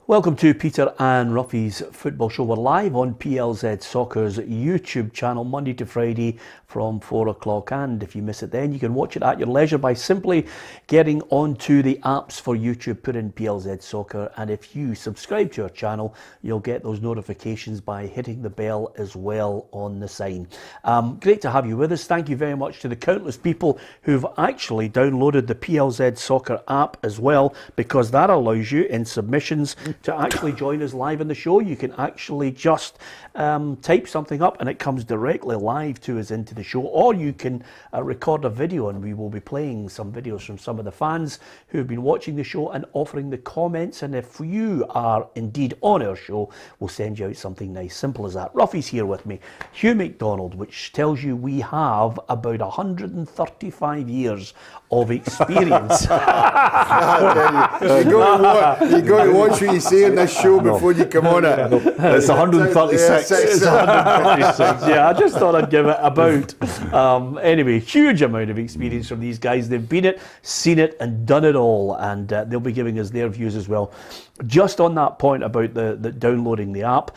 Welcome to Peter and Ruffy's Football Show. We're live on PLZ Soccer's YouTube channel Monday to Friday from 4 o'clock, and if you miss it then you can watch it at your leisure by simply getting onto the apps for YouTube, put in PLZ Soccer, and if you subscribe to our channel you'll get those notifications by hitting the bell as well on the sign. Great to have you with us. Thank you very much to the countless people who've actually downloaded the PLZ Soccer app as well, because that allows you in submissions to actually join us live in the show. You can actually just type something up and it comes directly live to us into the show, or you can record a video and we will be playing some videos from some of the fans who have been watching the show and offering the comments, and if you are indeed on our show we'll send you out something nice. Simple as that. Ruffy's here with me. Hugh McDonald, which tells you we have about 135 years of experience. You got to watch what you say in this show before you come on it. It's 136. It's 136. Yeah, I just thought I'd give it about. Anyway, huge amount of experience from these guys. They've been it, seen it, and done it all, and they'll be giving us their views as well. Just on that point about the downloading the app,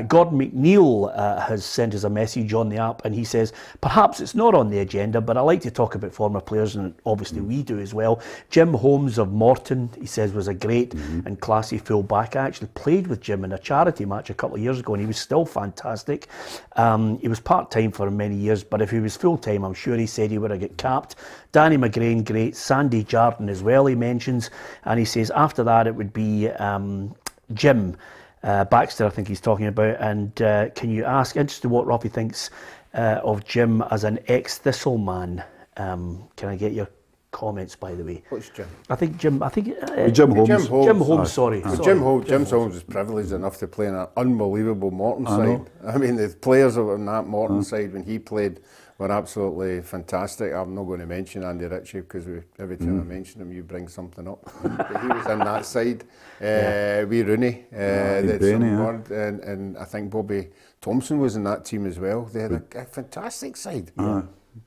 Gordon McNeil has sent us a message on the app, and he says, perhaps it's not on the agenda, but I like to talk about former players, and obviously we do as well. Jim Holmes of Morton, he says, was a great and classy full-back. I actually played with Jim in a charity match a couple of years ago, and he was still fantastic. He was part-time for many years, but if he was full-time, I'm sure he said he would have got capped. Danny McGrain, great. Sandy Jardine as well, he mentions, and he says after that it would be Jim Baxter, I think he's talking about. And can you ask, interested what Ruffy thinks of Jim as an ex-Thistle man? Can I get your comments, by the way? What's Jim? I think Jim Holmes. Jim Holmes, sorry. Jim Holmes was privileged enough to play in an unbelievable Morton side. I mean, the players that were on that Morton side when he played were absolutely fantastic. I'm not going to mention Andy Ritchie because every time I mention him, you bring something up. But he was in that side. Wee Rooney, and I think Bobby Thompson was in that team as well. They had a fantastic side.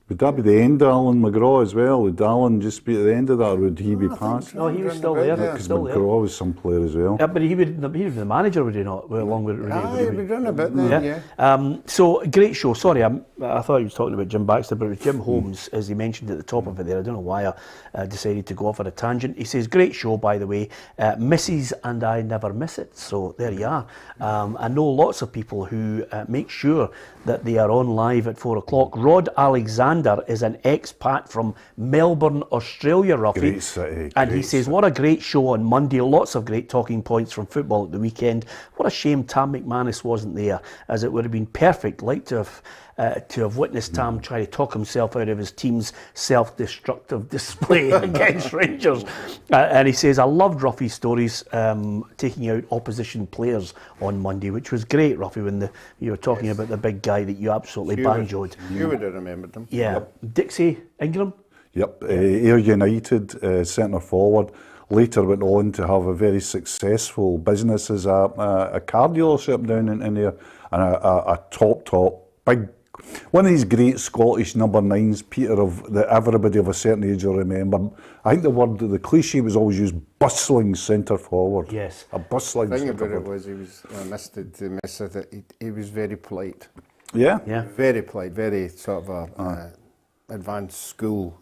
Would that be the end of Alan McGraw as well? Would Alan just be at the end of that, or would he be past? No, he was still there. Because McGraw was some player as well. Yeah, but he would be the manager, would he not? Well, along with Rooney. He'd be done a bit then, yeah. So, great show. Sorry, I thought he was talking about Jim Baxter, but it was Jim Holmes, as he mentioned at the top of it there. I don't know why I decided to go off on a tangent. He says, great show, by the way. Misses and I never miss it. So, there you are. I know lots of people who make sure that they are on live at 4 o'clock. Rod Alexander is an expat from Melbourne, Australia, Ruffy. Great city. And he says, what a great show on Monday. Lots of great talking points from football at the weekend. What a shame Tam McManus wasn't there, as it would have been perfect. Like to have witnessed Tam try to talk himself out of his team's self-destructive display against Rangers. And he says, I loved Ruffy's stories taking out opposition players on Monday, which was great, Ruffy, when you were talking about the big guy that you absolutely banjoed. You would have remembered them. Yeah. Yep. Dixie Ingram? Yep. Ayr United, centre forward. Later went on to have a very successful business as a car dealership down in Ayr, and a top big, one of these great Scottish number 9s, Peter, that everybody of a certain age will remember. I think the cliche was always used, bustling centre forward. Yes. A bustling centre forward. The thing about it was, he was, I missed it, he was very polite. Yeah? Yeah. Very polite, very sort of advanced school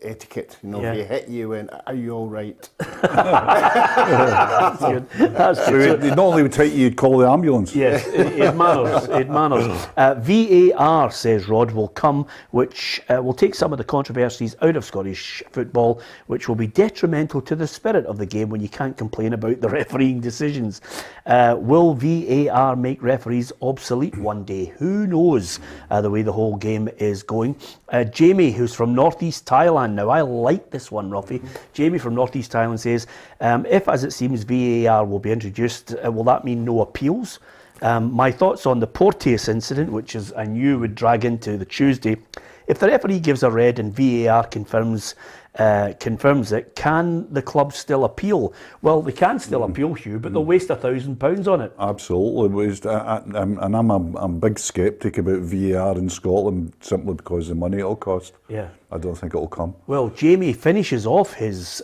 etiquette. You know, if he hit you, went, are you all right? That's good. That's good. They not only would take you, you'd call the ambulance. Yes, it matters. It matters. VAR, says Rod, will come, which will take some of the controversies out of Scottish football, which will be detrimental to the spirit of the game when you can't complain about the refereeing decisions. Will VAR make referees obsolete one day? Who knows the way the whole game is going. Jamie, who's from Northeast Thailand. Now, I like this one, Ruffy. Jamie from Northeast Thailand says, if, as it seems, VAR will be introduced, will that mean no appeals? My thoughts on the Porteous incident, which I knew would drag into the Tuesday. If the referee gives a red and VAR confirms confirms it. Can the club still appeal? Well, they can still appeal, Hugh, but they'll waste £1,000 on it. Absolutely. And I'm a big sceptic about VAR in Scotland simply because of the money it'll cost. Yeah. I don't think it'll come. Well, Jamie finishes off his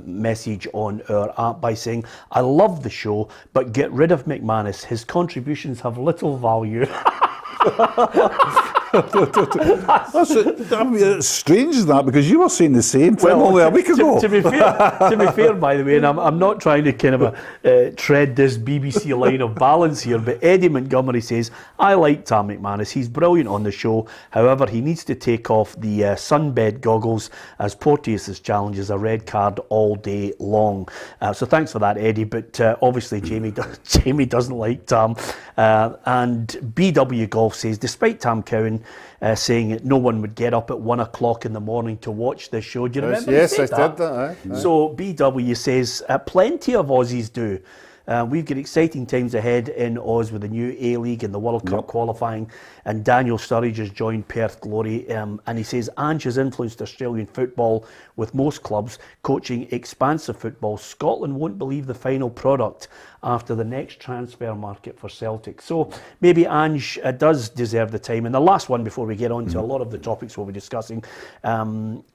message on our app by saying, I love the show, but get rid of McManus. His contributions have little value. It's strange that, because you were saying the same thing only a week ago. To be fair, by the way, and I'm not trying to kind of tread this BBC line of balance here, but Eddie Montgomery says, I like Tam McManus. He's brilliant on the show. However, he needs to take off the sunbed goggles, as Porteous challenges a red card all day long. So thanks for that, Eddie. But obviously, Jamie doesn't like Tam. And BW Golf says, despite Tam Cowan saying that no one would get up at 1 o'clock in the morning to watch this show. Do you remember? Yes, I did that. Aye. So BW says, plenty of Aussies do. We've got exciting times ahead in Oz with the new A-League and the World Cup qualifying, and Daniel Sturridge has joined Perth Glory, and he says Ange has influenced Australian football with most clubs coaching expansive football. Scotland won't believe the final product after the next transfer market for Celtic. So maybe Ange does deserve the time. And the last one before we get on to a lot of the topics we'll be discussing,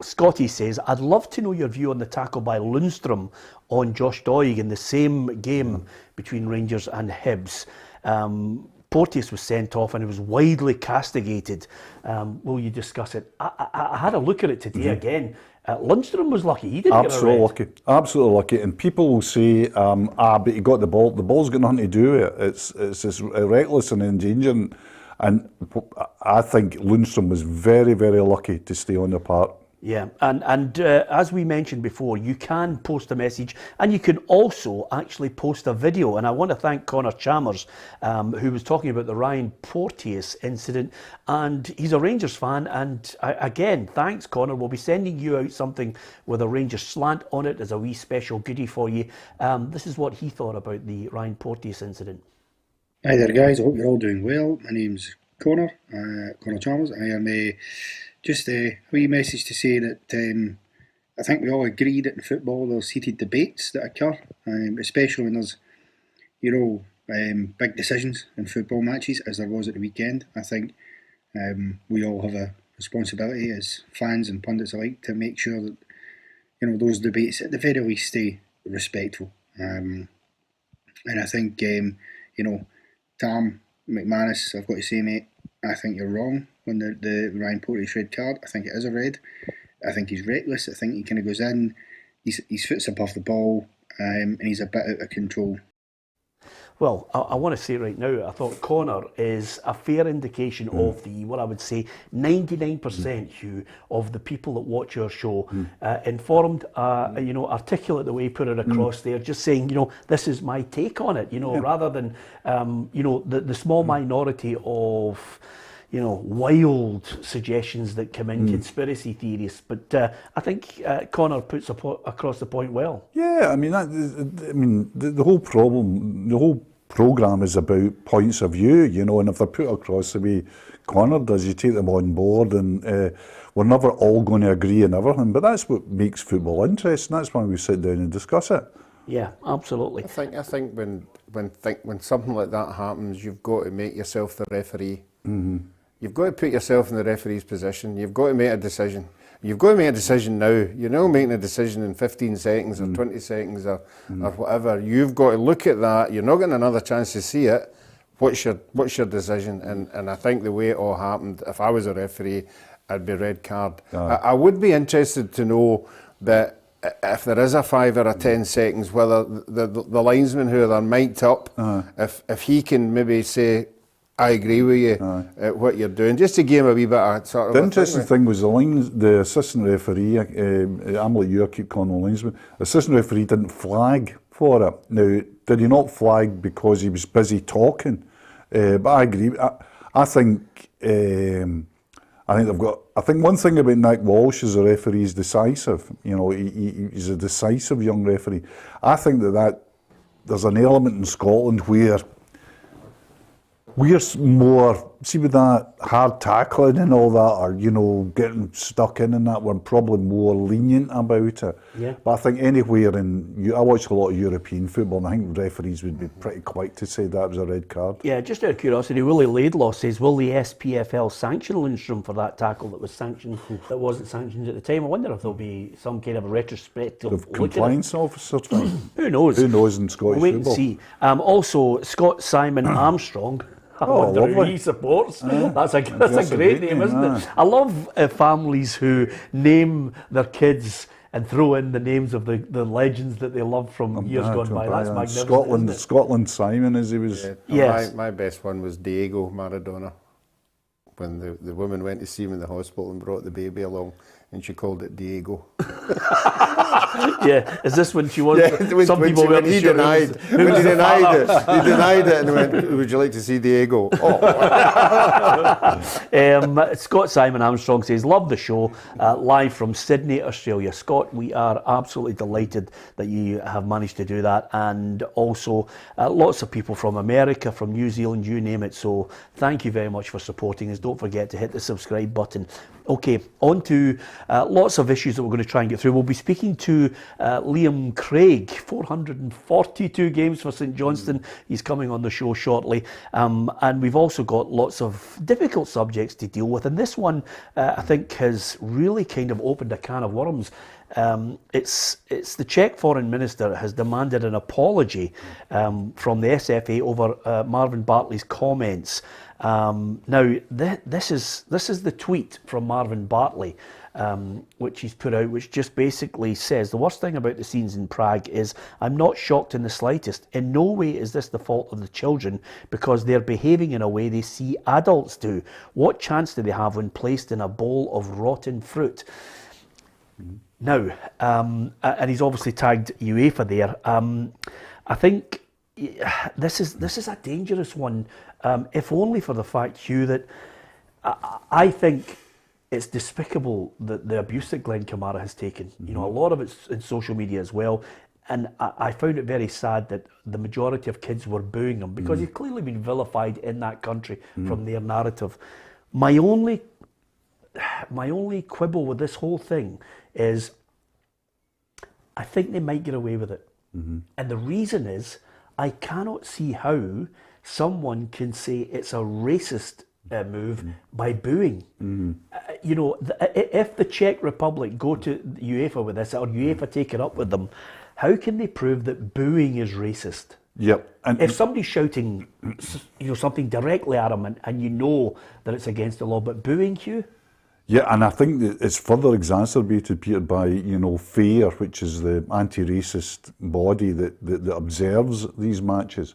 Scotty says, I'd love to know your view on the tackle by Lundstrom on Josh Doig in the same game between Rangers and Hibs. Porteous was sent off and he was widely castigated. Will you discuss it? I had a look at it today again. Lundstrom was lucky. He didn't get a red. Absolutely lucky. And people will say, but he got the ball. The ball's got nothing to do with it. It's just reckless and endangering. And I think Lundstrom was very, very lucky to stay on the park. Yeah, and as we mentioned before, you can post a message and you can also actually post a video. And I want to thank Connor Chalmers, who was talking about the Ryan Porteous incident. And he's a Rangers fan. And again, thanks, Connor. We'll be sending you out something with a Rangers slant on it as a wee special goodie for you. This is what he thought about the Ryan Porteous incident. Hi there, guys. I hope you're all doing well. My name's Connor Chalmers. I am just a wee message to say that I think we all agree that in football there's heated debates that occur, especially when there's, big decisions in football matches, as there was at the weekend. I think we all have a responsibility as fans and pundits alike to make sure that, those debates at the very least stay respectful. And I think, Tam McManus, I've got to say, mate, I think you're wrong on the Ryan Porteous red card. I think it is a red. I think he's reckless. I think he kind of goes in, his foot's above the ball, and he's a bit out of control. Well, I want to say right now, I thought Connor is a fair indication of the, what I would say, 99%, Hugh, of the people that watch our show, informed, articulate the way he put it across there, just saying, this is my take on it, rather than, the small minority of, wild suggestions that come in, conspiracy theories. But I think Connor puts across the point well. Yeah, the whole problem, the whole programme is about points of view, and if they're put across the way Connor does, you take them on board, and we're never all going to agree on everything. But that's what makes football interesting. That's why we sit down and discuss it. Yeah, absolutely. I think when something like that happens, you've got to make yourself the referee. Mm-hmm. You've got to put yourself in the referee's position. You've got to make a decision. You've got to make a decision now. You're now making a decision in 15 seconds or 20 seconds or whatever. You've got to look at that. You're not getting another chance to see it. What's your decision? And I think the way it all happened, if I was a referee, I'd be red card. I would be interested to know that if there is a 5 or a 10 seconds, whether the linesman who are mic'd up, if he can maybe say, I agree with you, what you're doing, just to give him a wee bit of sort of... The interesting thing was the assistant referee, I'm like you, I keep calling him linesman, the assistant referee didn't flag for it. Now, did he not flag because he was busy talking? But I agree. I think one thing about Nick Walsh as a referee is decisive. He's a decisive young referee. I think that there's an element in Scotland where we're more see with that hard tackling and all that, or getting stuck in and that, we're probably more lenient about it. Yeah. But I think anywhere I watch a lot of European football, and I think referees would be pretty quick to say that was a red card. Yeah, just out of curiosity, Willie Laidlaw says, will the SPFL sanction Lundstrom for that tackle that wasn't sanctioned at the time? I wonder if there'll be some kind of a retrospective The compliance officer thing. Who knows? Who knows in Scottish Wait football? and see. Also, Scott Simon Armstrong. I wonder who lovely. he supports. That's a great name, isn't it? I love families who name their kids and throw in the names of the legends that they love from years gone by. That's magnificent. isn't it? Scotland Simon, as he was. Yes. My best one was Diego Maradona, when the woman went to see him in the hospital and brought the baby along, and she called it Diego. Yeah, is this when she was? Some people when he denied it. He denied it and went, "Would you like to see Diego?" Oh. Scott Simon Armstrong says, love the show, live from Sydney, Australia. Scott, we are absolutely delighted that you have managed to do that, and also lots of people from America, from New Zealand, you name it. So thank you very much for supporting us. Don't forget to hit the subscribe button. Okay, on to lots of issues that we're going to try and get through. We'll be speaking to Liam Craig, 442 games for St Johnstone. He's coming on the show shortly. And we've also got lots of difficult subjects to deal with. And this one, I think, has really kind of opened a can of worms. It's the Czech foreign minister has demanded an apology from the SFA over Marvin Bartley's comments. Now, this is the tweet from Marvin Bartley, which he's put out, which just basically says, the worst thing about the scenes in Prague is I'm not shocked in the slightest. In no way is this the fault of the children, because they're behaving in a way they see adults do. What chance do they have when placed in a bowl of rotten fruit? Now, and he's obviously tagged UEFA there. I think this is a dangerous one, if only for the fact, Hugh, that I think it's despicable the abuse that Glenn Kamara has taken. You know, a lot of it's in social media as well. And I found it very sad that the majority of kids were booing him because he's clearly been vilified in that country from their narrative. My only quibble with this whole thing is I think they might get away with it. And the reason is I cannot see how someone can say it's a racist move by booing. You know, if the Czech Republic go to UEFA with this, or UEFA take it up with them, how can they prove that booing is racist? Yep. And if somebody's shouting, something directly at them, and you know that it's against the law, but booing you? Yeah, and I think that it's further exacerbated, Peter, by, FAIR, which is the anti-racist body that observes these matches.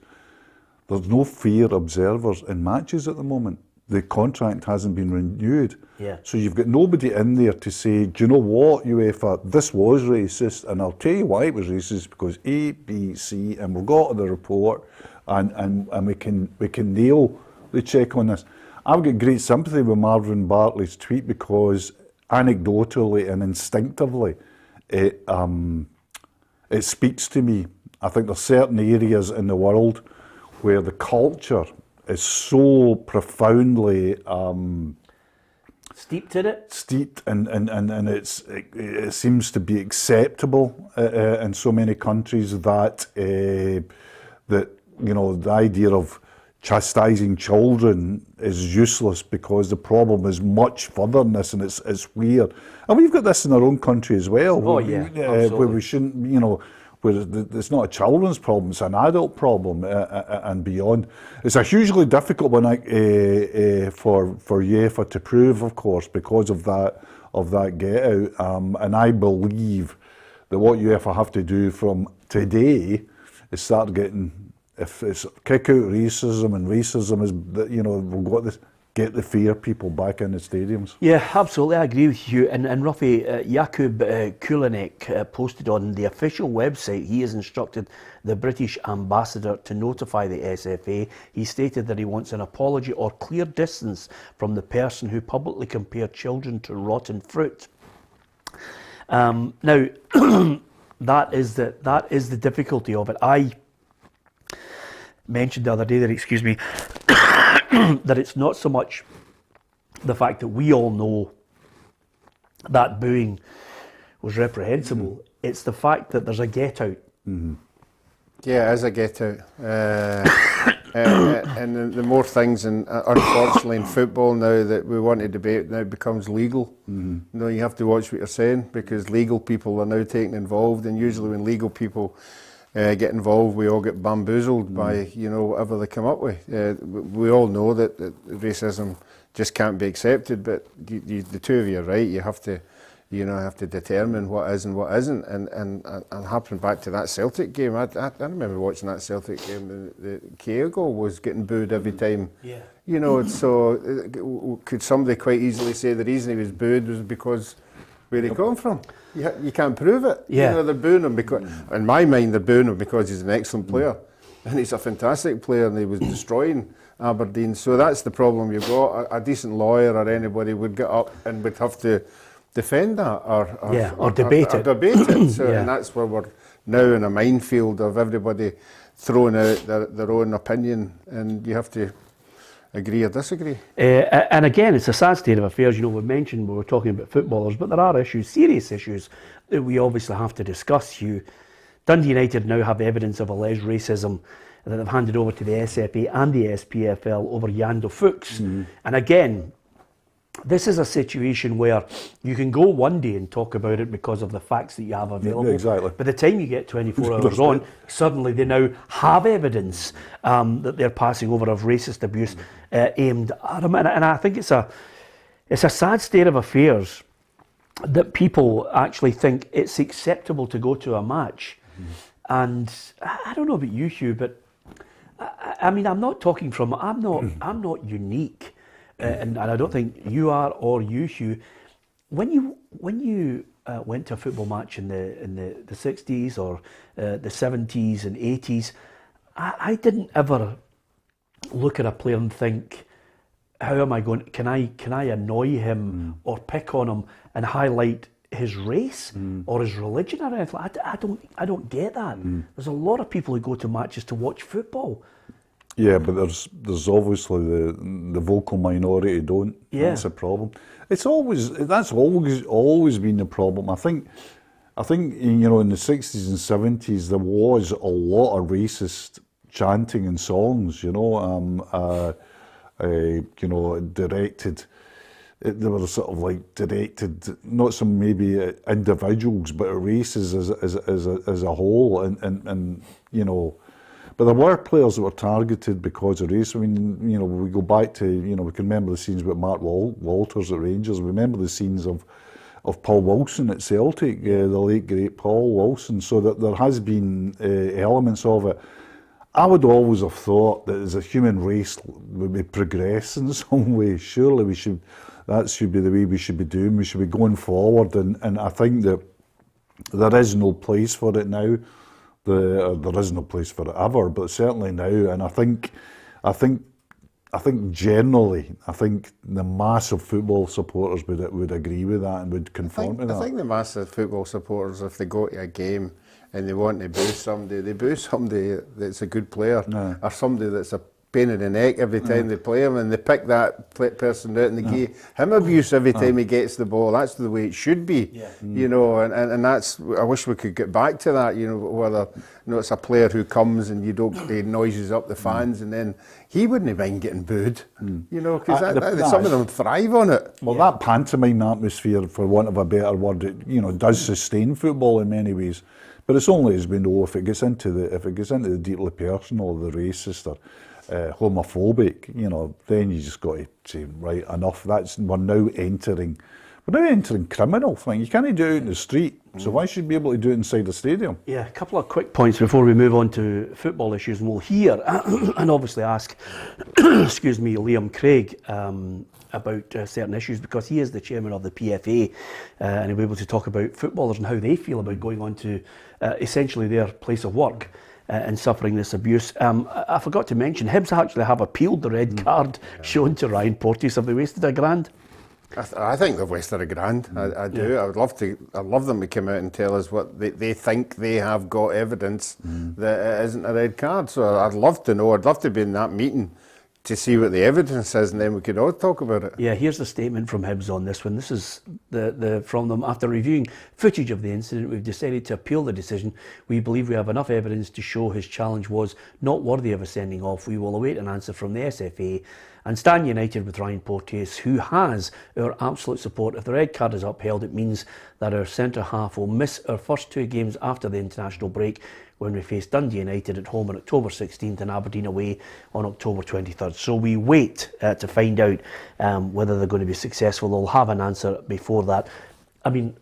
There's no FAIR observers in matches at the moment. The contract hasn't been renewed. Yeah. So you've got nobody in there to say, do you know what, UEFA, this was racist, and I'll tell you why it was racist, because A, B, C, and we'll go to the report, and we can nail the check on this. I've got great sympathy with Marvin Bartley's tweet because anecdotally and instinctively it speaks to me. I think there's certain areas in the world where the culture is so profoundly steeped in it? Steeped, and it seems to be acceptable in so many countries that the idea of chastising children is useless because the problem is much further than this, and it's weird. And we've got this in our own country as well. Oh, yeah, where we shouldn't, where it's not a children's problem, it's an adult problem and beyond. It's a hugely difficult one for UEFA to prove, of course, because of that get out. And I believe that what UEFA have to do from today is start getting. If it's kick out racism, and racism is, we've got this, get the fair people back in the stadiums. Yeah, absolutely, I agree with you. And Ruffy, Jakub Kulinek posted on the official website, he has instructed the British ambassador to notify the SFA. He stated that he wants an apology or clear distance from the person who publicly compared children to rotten fruit. Now, that is the difficulty of it. I mentioned the other day that, excuse me, that it's not so much the fact that we all know that booing was reprehensible. It's the fact that there's a get out. Yeah, as a get out. And the more things, and unfortunately in football now that we want to debate, now becomes legal. You know, you have to watch what you're saying, because legal people are now taken involved, and usually when legal people get involved, we all get bamboozled by, you know, whatever they come up with. We all know that racism just can't be accepted, but the two of you are right. You have to, you know, have to determine what is and what isn't. And harping back to that Celtic game, I remember watching that Celtic game. The Kyogo was getting booed every time. Yeah. You know, so could somebody quite easily say the reason he was booed was because where he come from? You can't prove it. Yeah. You know, they're booing him because, in my mind, they're booing him because he's an excellent player. And he's a fantastic player, and he was destroying Aberdeen. So that's the problem you've got. A decent lawyer or anybody would get up and would have to defend that or debate it. So, and that's where we're now in a minefield of everybody throwing out their own opinion, and you have to agree or disagree. And again, it's a sad state of affairs. You know, we mentioned we were talking about footballers, but there are issues, serious issues, that we obviously have to discuss. Dundee United now have evidence of alleged racism that they've handed over to the SFA and the SPFL over Yando Fuchs. And again, this is a situation where you can go one day and talk about it because of the facts that you have available. Exactly. By the time you get 24 hours on, suddenly they now have evidence that they're passing over of racist abuse aimed at them. And I think it's a sad state of affairs that people actually think it's acceptable to go to a match. And I don't know about you, Hugh, but I mean, I'm not not unique. And I don't think you are, or you, Hugh. When you went to a football match in the 60s or the 70s and 80s, I didn't ever look at a player and think, how am I going? Can I annoy him or pick on him and highlight his race or his religion or anything? I don't get that. There's a lot of people who go to matches to watch football. Yeah, but there's obviously the vocal minority who don't. Yeah. That's a problem. That's always been the problem. I think you know, in the 60s and 70s there was a lot of racist chanting and songs. You know, you know, directed. They were sort of like directed, not some maybe individuals, but races as a whole, and you know. But there were players that were targeted because of race. I mean, you know, we go back to, you know, we can remember the scenes with Mark Walters at Rangers. We remember the scenes of Paul Wilson at Celtic, the late great Paul Wilson. So that there has been elements of it. I would always have thought that as a human race, we progress in some way. Surely that should be the way we should be doing. We should be going forward, and I think that there is no place for it now. There is no place for it ever, but certainly now, and I think generally, I think the mass of football supporters would agree with that and would conform to that. I think the mass of football supporters, if they go to a game and they want to boo somebody, they boo somebody that's a good player or somebody that's a pain in the neck every time they play him, and they pick that person out and they give him abuse every time he gets the ball. That's the way it should be, you know, and that's, I wish we could get back to that, you know, whether, you know, it's a player who comes and he noises up the fans and then he wouldn't mind getting booed, you know, because some of them thrive on it. Well, that pantomime atmosphere, for want of a better word, it, you know, does sustain football in many ways. But it's only as we know, if it gets into the deeply personal, the racist or homophobic, you know, then you just got to say, right, enough. We're now entering criminal thing. You can't do it in the street, so why should you be able to do it inside the stadium? Yeah, a couple of quick points before we move on to football issues, and we'll hear and obviously ask, excuse me, Liam Craig about certain issues, because he is the chairman of the PFA, and he'll be able to talk about footballers and how they feel about going on to essentially their place of work and suffering this abuse. I forgot to mention, Hibs actually have appealed the red card shown to Ryan Porteous. Have they wasted £1,000? I think they've wasted £1,000. I do. I'd love them to come out and tell us what they think they have got evidence that it isn't a red card. So I'd love to know. I'd love to be in that meeting to see what the evidence is, and then we could all talk about it. Yeah, here's the statement from Hibs on this one. This is from them. After reviewing footage of the incident, we've decided to appeal the decision. We believe we have enough evidence to show his challenge was not worthy of a sending off. We will await an answer from the SFA and stand united with Ryan Porteous, who has our absolute support. If the red card is upheld, it means that our centre-half will miss our first 2 games after the international break, when we face Dundee United at home on October 16th and Aberdeen away on October 23rd. So we wait to find out whether they're going to be successful. They'll have an answer before that. I mean,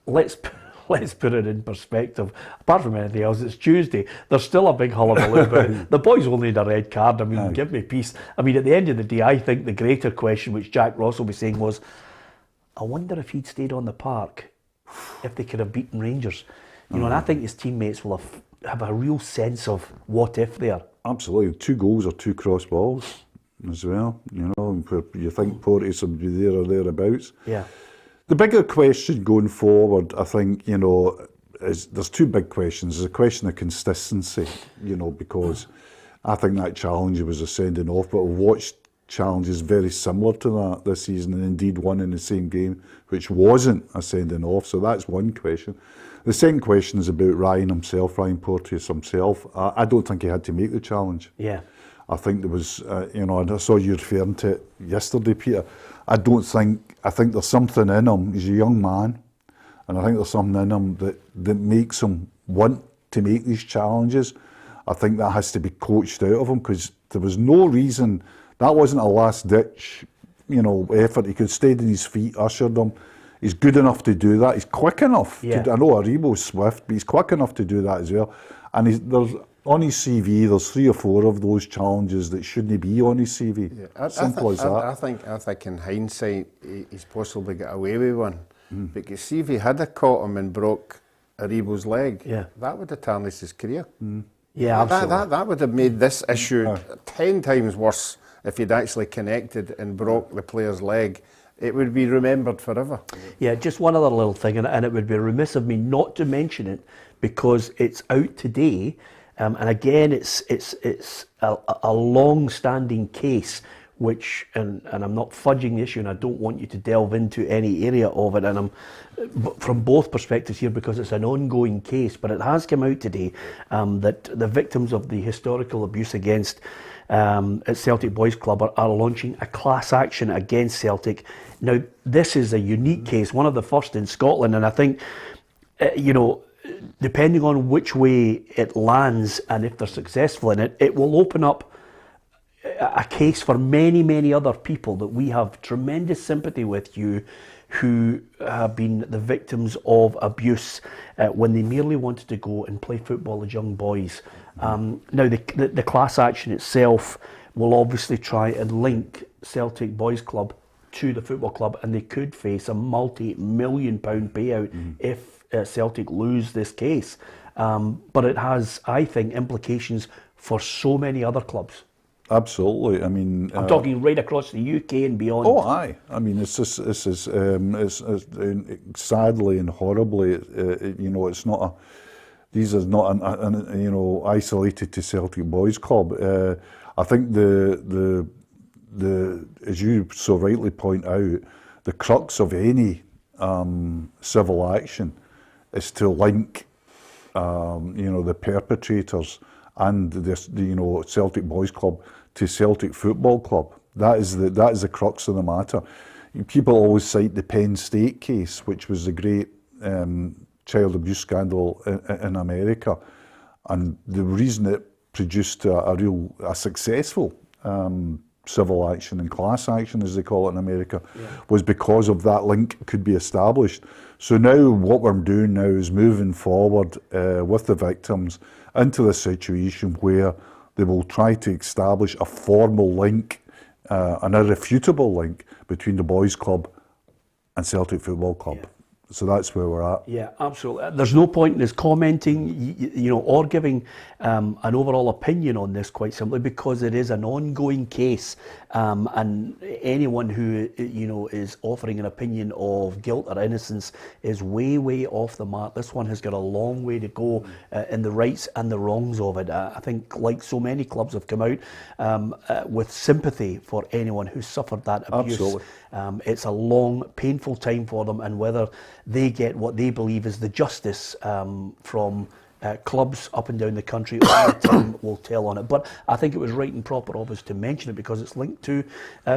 let's put it in perspective. Apart from anything else, it's Tuesday. There's still a big hullabaloo about it. The boys will need a red card. I mean, give me peace. I mean, at the end of the day, I think the greater question, which Jack Ross will be saying, was, I wonder if he'd stayed on the park, if they could have beaten Rangers. You know, and I think his teammates will have a real sense of what if there. Absolutely. 2 goals or 2 cross balls as well. You know, you think Porteous will be there or thereabouts. Yeah. The bigger question going forward, I think, you know, there's 2 big questions. There's a question of consistency, you know, because I think that challenge was a sending off, but we've watched challenges very similar to that this season, and indeed one in the same game, which wasn't a sending off. So that's one question. The second question is about Ryan himself, Ryan Porteous himself. I don't think he had to make the challenge. Yeah. I think there was, you know, and I saw you referring to it yesterday, Peter. I think there's something in him. He's a young man, and I think there's something in him that makes him want to make these challenges. I think that has to be coached out of him, because there was no reason. That wasn't a last-ditch, you know, effort. He could have stayed on his feet, ushered them. He's good enough to do that. He's quick enough. Yeah. I know Aribo's swift, but he's quick enough to do that as well. And there's on his CV, there's 3 or 4 of those challenges that shouldn't be on his CV. Yeah. Simple as that. I think in hindsight, he's possibly got away with one. Because see, if he had caught him and broke Aribo's leg, that would have tarnished his career. Yeah, absolutely. That would have made this issue 10 times worse if he'd actually connected and broke the player's leg. It would be remembered forever. Yeah, just one other little thing, and it would be remiss of me not to mention it, because it's out today, and again, it's a long-standing case, which, and I'm not fudging the issue, and I don't want you to delve into any area of it, and I'm from both perspectives here, because it's an ongoing case, but it has come out today that the victims of the historical abuse against at Celtic Boys Club are launching a class action against Celtic. Now, this is a unique case, one of the first in Scotland, and I think, you know, depending on which way it lands and if they're successful in it, it will open up a case for many, many other people that we have tremendous sympathy with, you who have been the victims of abuse when they merely wanted to go and play football as young boys. Now, the class action itself will obviously try and link Celtic Boys Club to the football club, and they could face a multi-million-pound payout if Celtic lose this case. But it has, I think, implications for so many other clubs. Absolutely. I mean, I'm talking right across the UK and beyond. Oh, aye. I mean, it's sadly and horribly, you know, it's not these are not you know, isolated to Celtic Boys Club. I think the as you so rightly point out, the crux of any civil action is to link, you know, the perpetrators and the you know, Celtic Boys Club to Celtic Football Club. That is the crux of the matter. People always cite the Penn State case, which was the great child abuse scandal in America, and the reason it produced a successful civil action and class action, as they call it in America, was because of that link could be established. So now what we're doing now is moving forward with the victims into the situation where they will try to establish a formal link, an irrefutable link between the Boys Club and Celtic Football Club. So that's where we're at. Yeah, absolutely. There's no point in us commenting, or giving an overall opinion on this, quite simply because it is an ongoing case, and anyone who is offering an opinion of guilt or innocence is way, way off the mark. This one has got a long way to go in the rights and the wrongs of it. I think, like so many clubs have come out with sympathy for anyone who suffered that abuse. Absolutely. It's a long, painful time for them, and whether they get what they believe is the justice from clubs up and down the country, only time will tell on it. But I think it was right and proper of us to mention it because it's linked to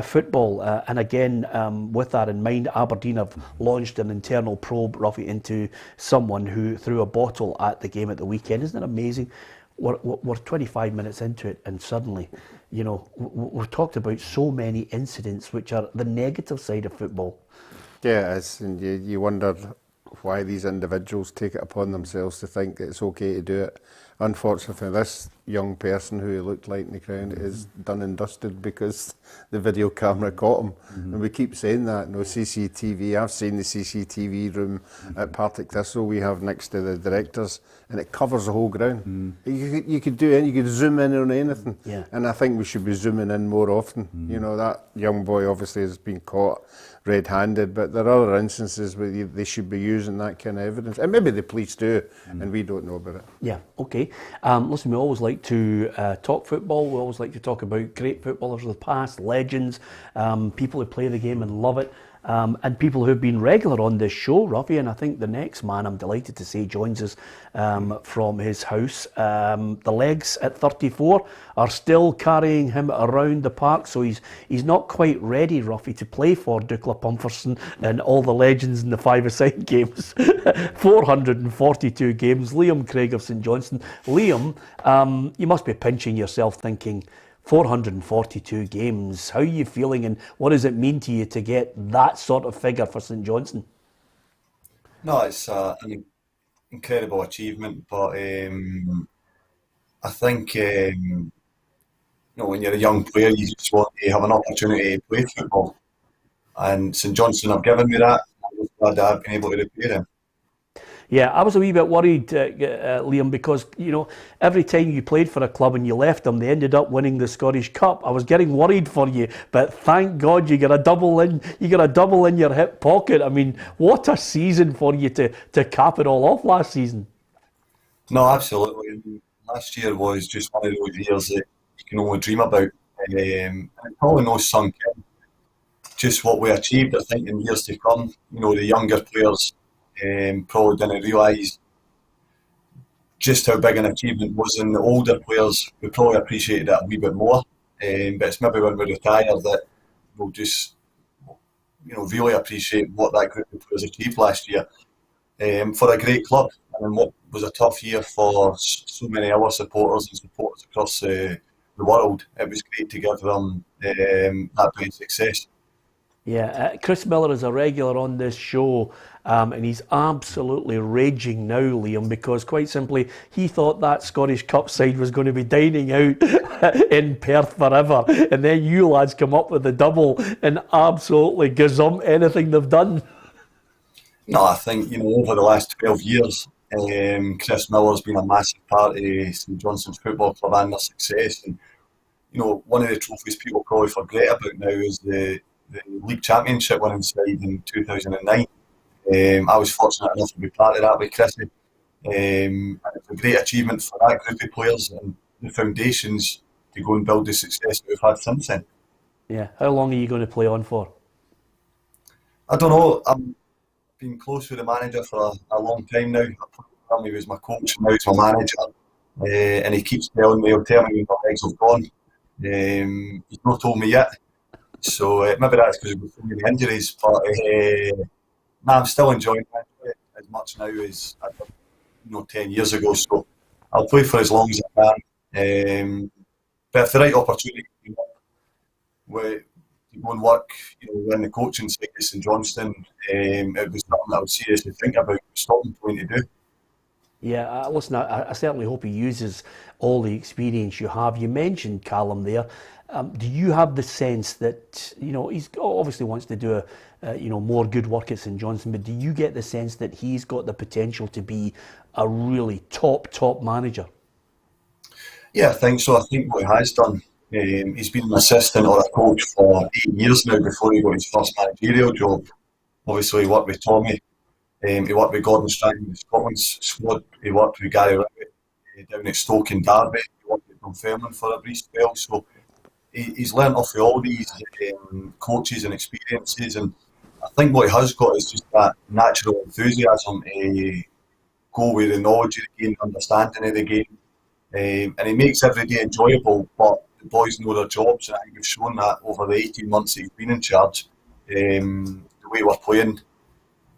football. And again, with that in mind, Aberdeen have launched an internal probe, Ruffy, into someone who threw a bottle at the game at the weekend. Isn't it amazing? We're 25 minutes into it, and suddenly, we've talked about so many incidents which are the negative side of football. Yeah, it is, and you wonder why these individuals take it upon themselves to think that it's okay to do it. Unfortunately, this young person who he looked like in the ground is done and dusted because the video camera caught him. And we keep saying that, no CCTV. I've seen the CCTV room at Partick Thistle we have next to the directors, and it covers the whole ground. You could do it, you could zoom in on anything. Yeah. And I think we should be zooming in more often. That young boy obviously has been caught red-handed, but there are other instances where they should be using that kind of evidence. And maybe the police do, and we don't know about it. Yeah, okay. Listen, we always like to talk football. We always like to talk about great footballers of the past, legends, people who play the game and love it, and people who've been regular on this show, Ruffy. And I think the next man, I'm delighted to say, joins us from his house. The legs at 34 are still carrying him around the park, so he's not quite ready, Ruffy, to play for Dukla Pumferson and all the legends in the five-a-side games. 442 games. Liam Craig of St Johnstone. Liam, you must be pinching yourself thinking, 442 games. How are you feeling, and what does it mean to you to get that sort of figure for St Johnstone? No, it's an incredible achievement, but I think when you're a young player, you just want to have an opportunity to play football, and St Johnstone have given me that. I'm just glad that I've been able to repay them. Yeah, I was a wee bit worried, Liam, because every time you played for a club and you left them, they ended up winning the Scottish Cup. I was getting worried for you, but thank God you got a double in. You got a double in your hip pocket. I mean, what a season for you to cap it all off last season. No, absolutely. Last year was just one of those years that you can only dream about, and it probably no sunk in. Just what we achieved, I think, in years to come. The younger players probably didn't realise just how big an achievement was, and the older players we probably appreciated it a wee bit more. But it's maybe when we retire that we'll just really appreciate what that group of players achieved last year for a great club, and what was a tough year for so many other supporters and supporters across the world. It was great to give them that great success. Yeah, Chris Miller is a regular on this show, and he's absolutely raging now, Liam, because quite simply he thought that Scottish Cup side was going to be dining out in Perth forever, and then you lads come up with the double and absolutely gazump anything they've done. No, I think over the last 12 years, Chris Miller's been a massive part of St Johnstone's Football Club and their success. And one of the trophies people probably forget about now is the League Championship winning side in 2009. I was fortunate enough to be part of that with Chrissy. And it's a great achievement for that group of players and the foundations to go and build the success that we've had since then. Yeah, how long are you going to play on for? I don't know. I've been close with the manager for a long time now. He was my coach and now he's my manager. And he keeps telling me, he'll tell me when my legs have gone. He's not told me yet. So maybe that's because we've got so many injuries, but I'm still enjoying it as much now as I did 10 years ago. So I'll play for as long as I can. But if the right opportunity comes up, to go and work, in the coaching side of St Johnstone, it was something that I would seriously think about stopping playing to do. Yeah, listen, I certainly hope he uses all the experience you have. You mentioned Callum there. Do you have the sense that, he's obviously wants to do more good work at St Johnstone, but do you get the sense that he's got the potential to be a really top manager? Yeah, I think so. I think what he has done, he's been an assistant or a coach for 8 years now before he got his first managerial job. Obviously, he worked with Tommy. He worked with Gordon Strachan in the Scotland's squad. He worked with Gary Rowett down at Stoke and Derby. He worked with Dunfermline for a brief spell. So he's learnt off of all these coaches and experiences. And I think what he has got is just that natural enthusiasm to go with the knowledge of the game, understanding of the game. And he makes every day enjoyable, but the boys know their jobs, and I think we've shown that over the 18 months that he's been in charge. The way we're playing,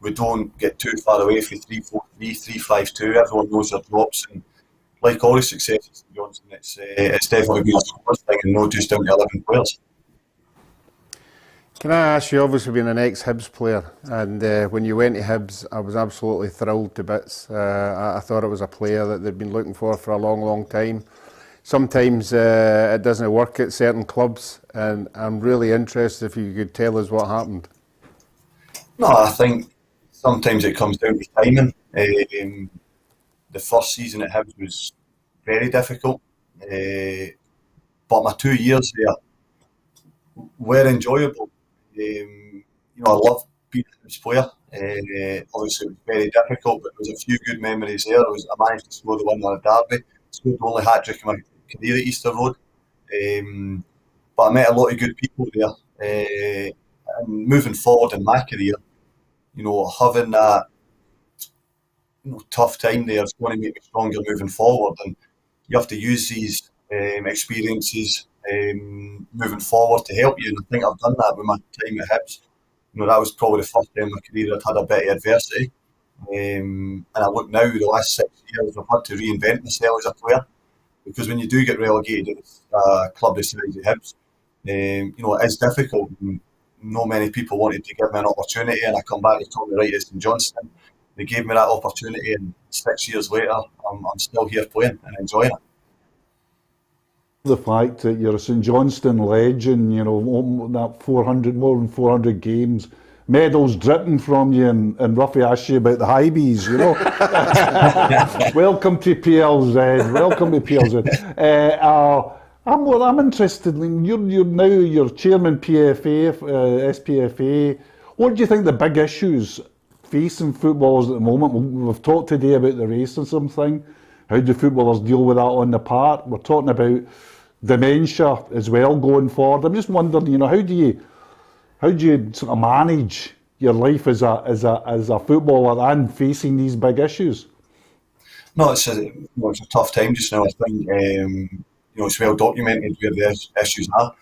we don't get too far away from 3-4-3, 3-5-2. Everyone knows their jobs, and like all the successes in Johnson, it's definitely been a squad thing and not just down to 11 players. Can I ask you, obviously being an ex-Hibs player, and when you went to Hibs, I was absolutely thrilled to bits. I thought it was a player that they'd been looking for a long time. Sometimes it doesn't work at certain clubs, and I'm really interested if you could tell us what happened. No, I think sometimes it comes down to timing. The first season at Hibs was very difficult, but my 2 years there were enjoyable. I love being a Hibs player. Obviously, it was very difficult, but there was a few good memories there. I managed to score the win on a derby, scored the only hat trick in my career at Easter Road. But I met a lot of good people there. And moving forward in my career, having that tough time there is going to make me stronger moving forward, and you have to use these experiences moving forward to help you. And I think I've done that with my time at Hibs. That was probably the first time in my career I'd had a bit of adversity. And I look now, the last 6 years, I've had to reinvent myself as a player, because when you do get relegated at a club the size of Hibs, it is difficult. And not many people wanted to give me an opportunity, and I come back to Tommy Wright at St Johnstone. They gave me that opportunity, and 6 years later, I'm still here playing and enjoying it. The fact that you're a St Johnstone legend, that more than 400 games, medals dripping from you, and Ruffy asked you about the Highbees, Welcome to PLZ, welcome to PLZ. I'm interested, you're chairman PFA, SPFA. What do you think the big issues facing footballers at the moment? We've talked today about the racism thing. How do footballers deal with that on the park? We're talking about dementia as well going forward. I'm just wondering, how do you sort of manage your life as a footballer and facing these big issues? No, it's a tough time just now. I think it's well documented where the issues are.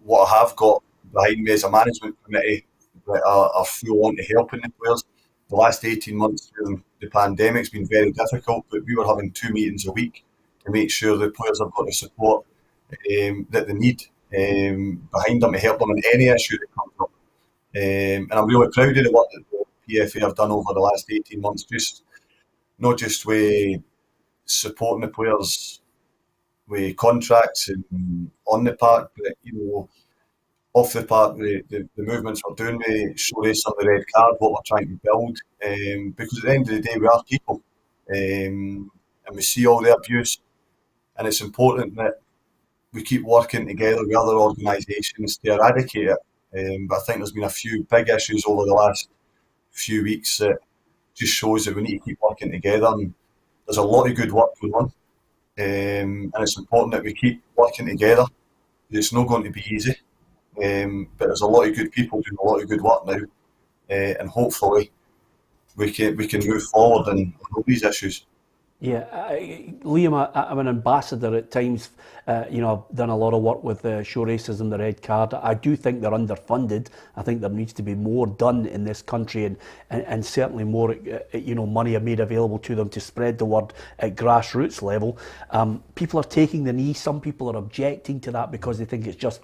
What I have got behind me is a management committee that are full on to helping the players. The last 18 months during the pandemic's been very difficult, but we were having 2 meetings a week to make sure the players have got the support that they need behind them to help them in any issue that comes up. And I'm really proud of the work that the PFA have done over the last 18 months, not just with supporting the players with contracts and on the park, but off the park, the movements we're doing with show race on the red card, what we're trying to build, because at the end of the day we are people, and we see all the abuse, and it's important that we keep working together with other organisations to eradicate it. But I think there's been a few big issues over the last few weeks that just shows that we need to keep working together, and there's a lot of good work going on, and it's important that we keep working together. It's not going to be easy, but there's a lot of good people doing a lot of good work now, and hopefully we can move forward and help these issues. Yeah, Liam, I'm an ambassador at times. I've done a lot of work with show racism, the red card. I do think they're underfunded. I think there needs to be more done in this country, and certainly more, money made available to them to spread the word at grassroots level. People are taking the knee. Some people are objecting to that because they think it's just,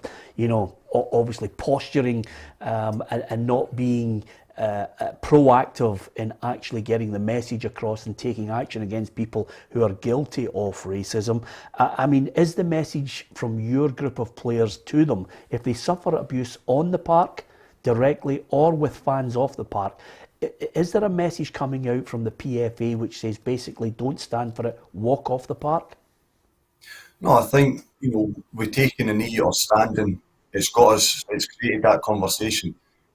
obviously posturing and not being proactive in actually getting the message across and taking action against people who are guilty of racism. I mean, is the message from your group of players to them, if they suffer abuse on the park directly or with fans off the park, is there a message coming out from the PFA which says basically don't stand for it, walk off the park? No, I think, we taking a knee or standing, it's created that conversation.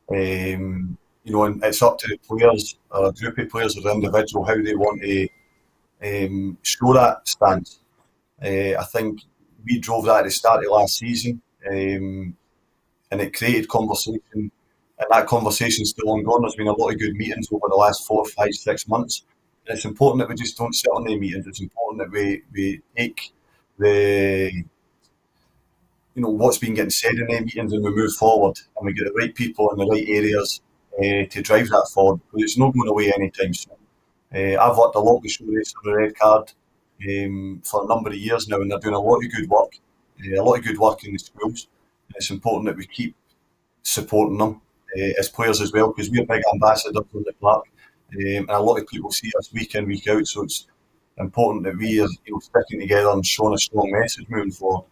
And it's up to the players, or a group of players or the individual, how they want to show that stance. I think we drove that at the start of last season, and it created conversation, and that conversation is still ongoing. There's been a lot of good meetings over the last 4, 5, 6 months, and it's important that we just don't sit on the meetings. It's important that we take the what's been getting said in the meetings and we move forward and we get the right people in the right areas to drive that forward, because it's not going away anytime soon. I've worked a lot with Show Race on the Red Card for a number of years now, and they're doing a lot of good work, in the schools. And it's important that we keep supporting them as players as well, because we're big ambassadors on the park, and a lot of people see us week in, week out, so it's important that we are sticking together and showing a strong message moving forward.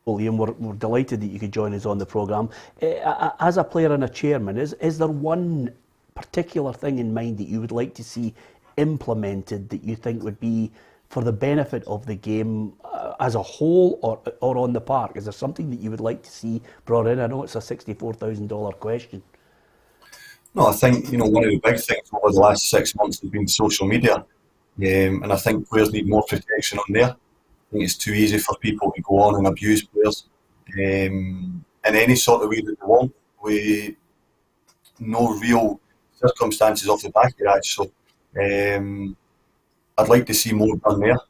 Well, Liam, we're delighted that you could join us on the programme. As a player and a chairman, is there one particular thing in mind that you would like to see implemented that you think would be for the benefit of the game as a whole or on the park? Is there something that you would like to see brought in? I know it's a $64,000 question. No, I think one of the big things over the last 6 months has been social media, and I think players need more protection on there. I think it's too easy for people to go on and abuse players in any sort of way that they want, with no real circumstances off the back of that. So I'd like to see more done there.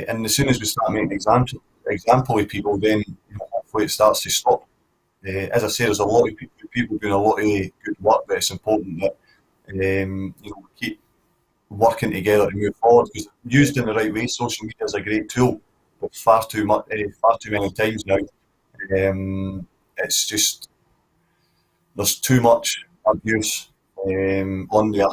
And as soon as we start making example of people, then hopefully it starts to stop. As I say, there's a lot of people doing a lot of good work, but it's important that we keep working together to move forward, because used in the right way, social media is a great tool, but far too many times now, it's just there's too much abuse on there,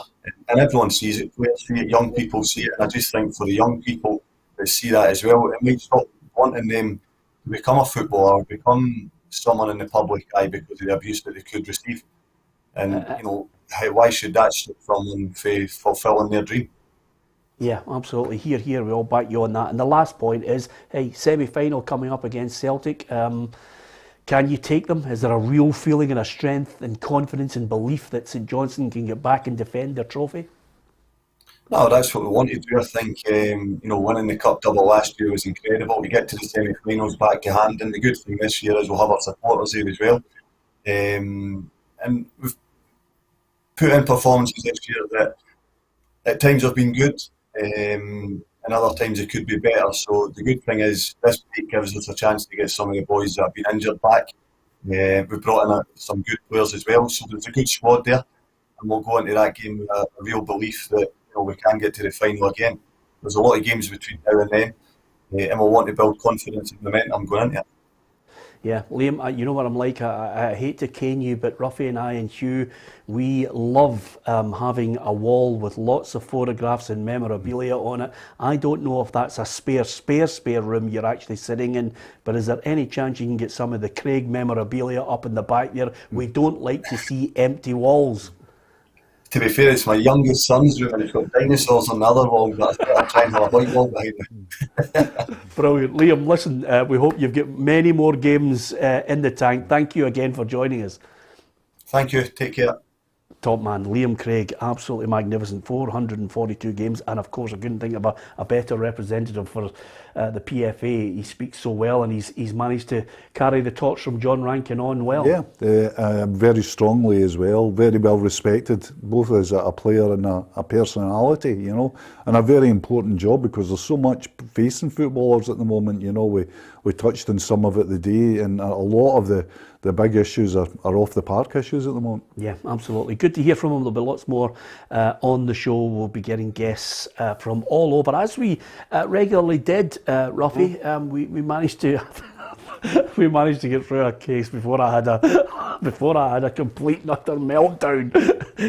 and everyone sees it. Players see it, young people see it, and I just think for the young people that see that as well, it might stop wanting them to become a footballer or become someone in the public eye because of the abuse that they could receive. And why should that stop someone from fulfilling their dream? Yeah, absolutely. Here, we all back you on that. And the last point is, hey, semi-final coming up against Celtic. Can you take them? Is there a real feeling and a strength and confidence and belief that St Johnstone can get back and defend their trophy? No, that's what we want to do. I think winning the cup double last year was incredible. We get to the semi-finals back to hand, and the good thing this year is we'll have our supporters there as well. And we've put in performances this year that at times have been good, and other times it could be better. So the good thing is this break gives us a chance to get some of the boys that have been injured back. We've brought in some good players as well, so there's a good squad there, and we'll go into that game with a real belief that we can get to the final again. There's a lot of games between now and then, and we'll want to build confidence and momentum going into it. Yeah, Liam, you know what I'm like. I hate to cane you, but Ruffy and I and Hugh, we love having a wall with lots of photographs and memorabilia on it. I don't know if that's a spare room you're actually sitting in, but is there any chance you can get some of the Craig memorabilia up in the back there? We don't like to see empty walls. To be fair, it's my youngest son's room, and it's got dinosaurs on the other wall, but I'm trying to have a white wall behind it. Brilliant. Liam, listen, we hope you've got many more games in the tank. Thank you again for joining us. Thank you. Take care. Top man, Liam Craig, absolutely magnificent. 442 games, and of course I couldn't think of a better representative for the PFA. He speaks so well, and he's managed to carry the torch from John Rankin on well. Yeah, very strongly as well, very well respected, both as a player and a personality, and a very important job, because there's so much facing footballers at the moment. We touched on some of it today, and a lot of the big issues are off the park issues at the moment. Yeah, absolutely. Good to hear from him. There'll be lots more on the show. We'll be getting guests from all over, as we regularly did, Ruffy. We managed to we managed to get through a case before I had before I had a complete and utter meltdown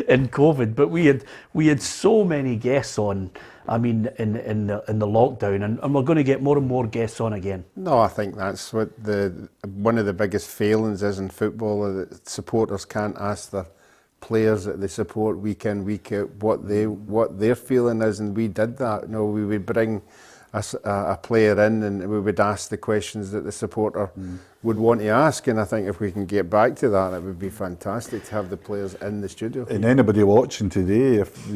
in COVID. But we had so many guests on. I mean, in the lockdown, and we're going to get more and more guests on again. No, I think that's what one of the biggest failings is in football. That supporters can't ask their players that they support week in, week out what their feeling is, and we did that. We would bring a player in, and we would ask the questions that the supporter would want to ask. And I think if we can get back to that, it would be fantastic to have the players in the studio. And anybody watching today, if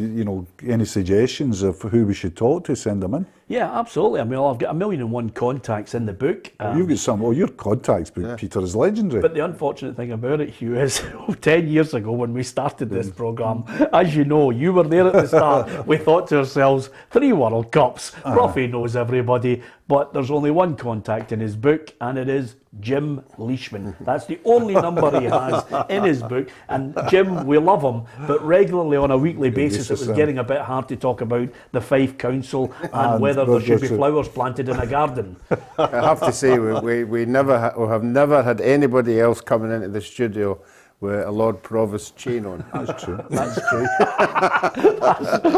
any suggestions of who we should talk to, send them in. Yeah, absolutely. I mean, I've got 1,001 contacts in the book. You've got some. Well, your contacts book, Peter, is legendary. But the unfortunate thing about it, Hugh, is 10 years ago when we started this programme, as you know, you were there at the start, we thought to ourselves, 3 World Cups, Ruffy knows everybody, but there's only one contact in his book, and it is Jim Leishman. That's the only number he has in his book. And Jim, we love him, but regularly on a weekly basis, it was getting a bit hard to talk about the Fife Council and whether there should be flowers planted in a garden. I have to say, we have never had anybody else coming into the studio with a Lord Provost chain on. That's true. That's true.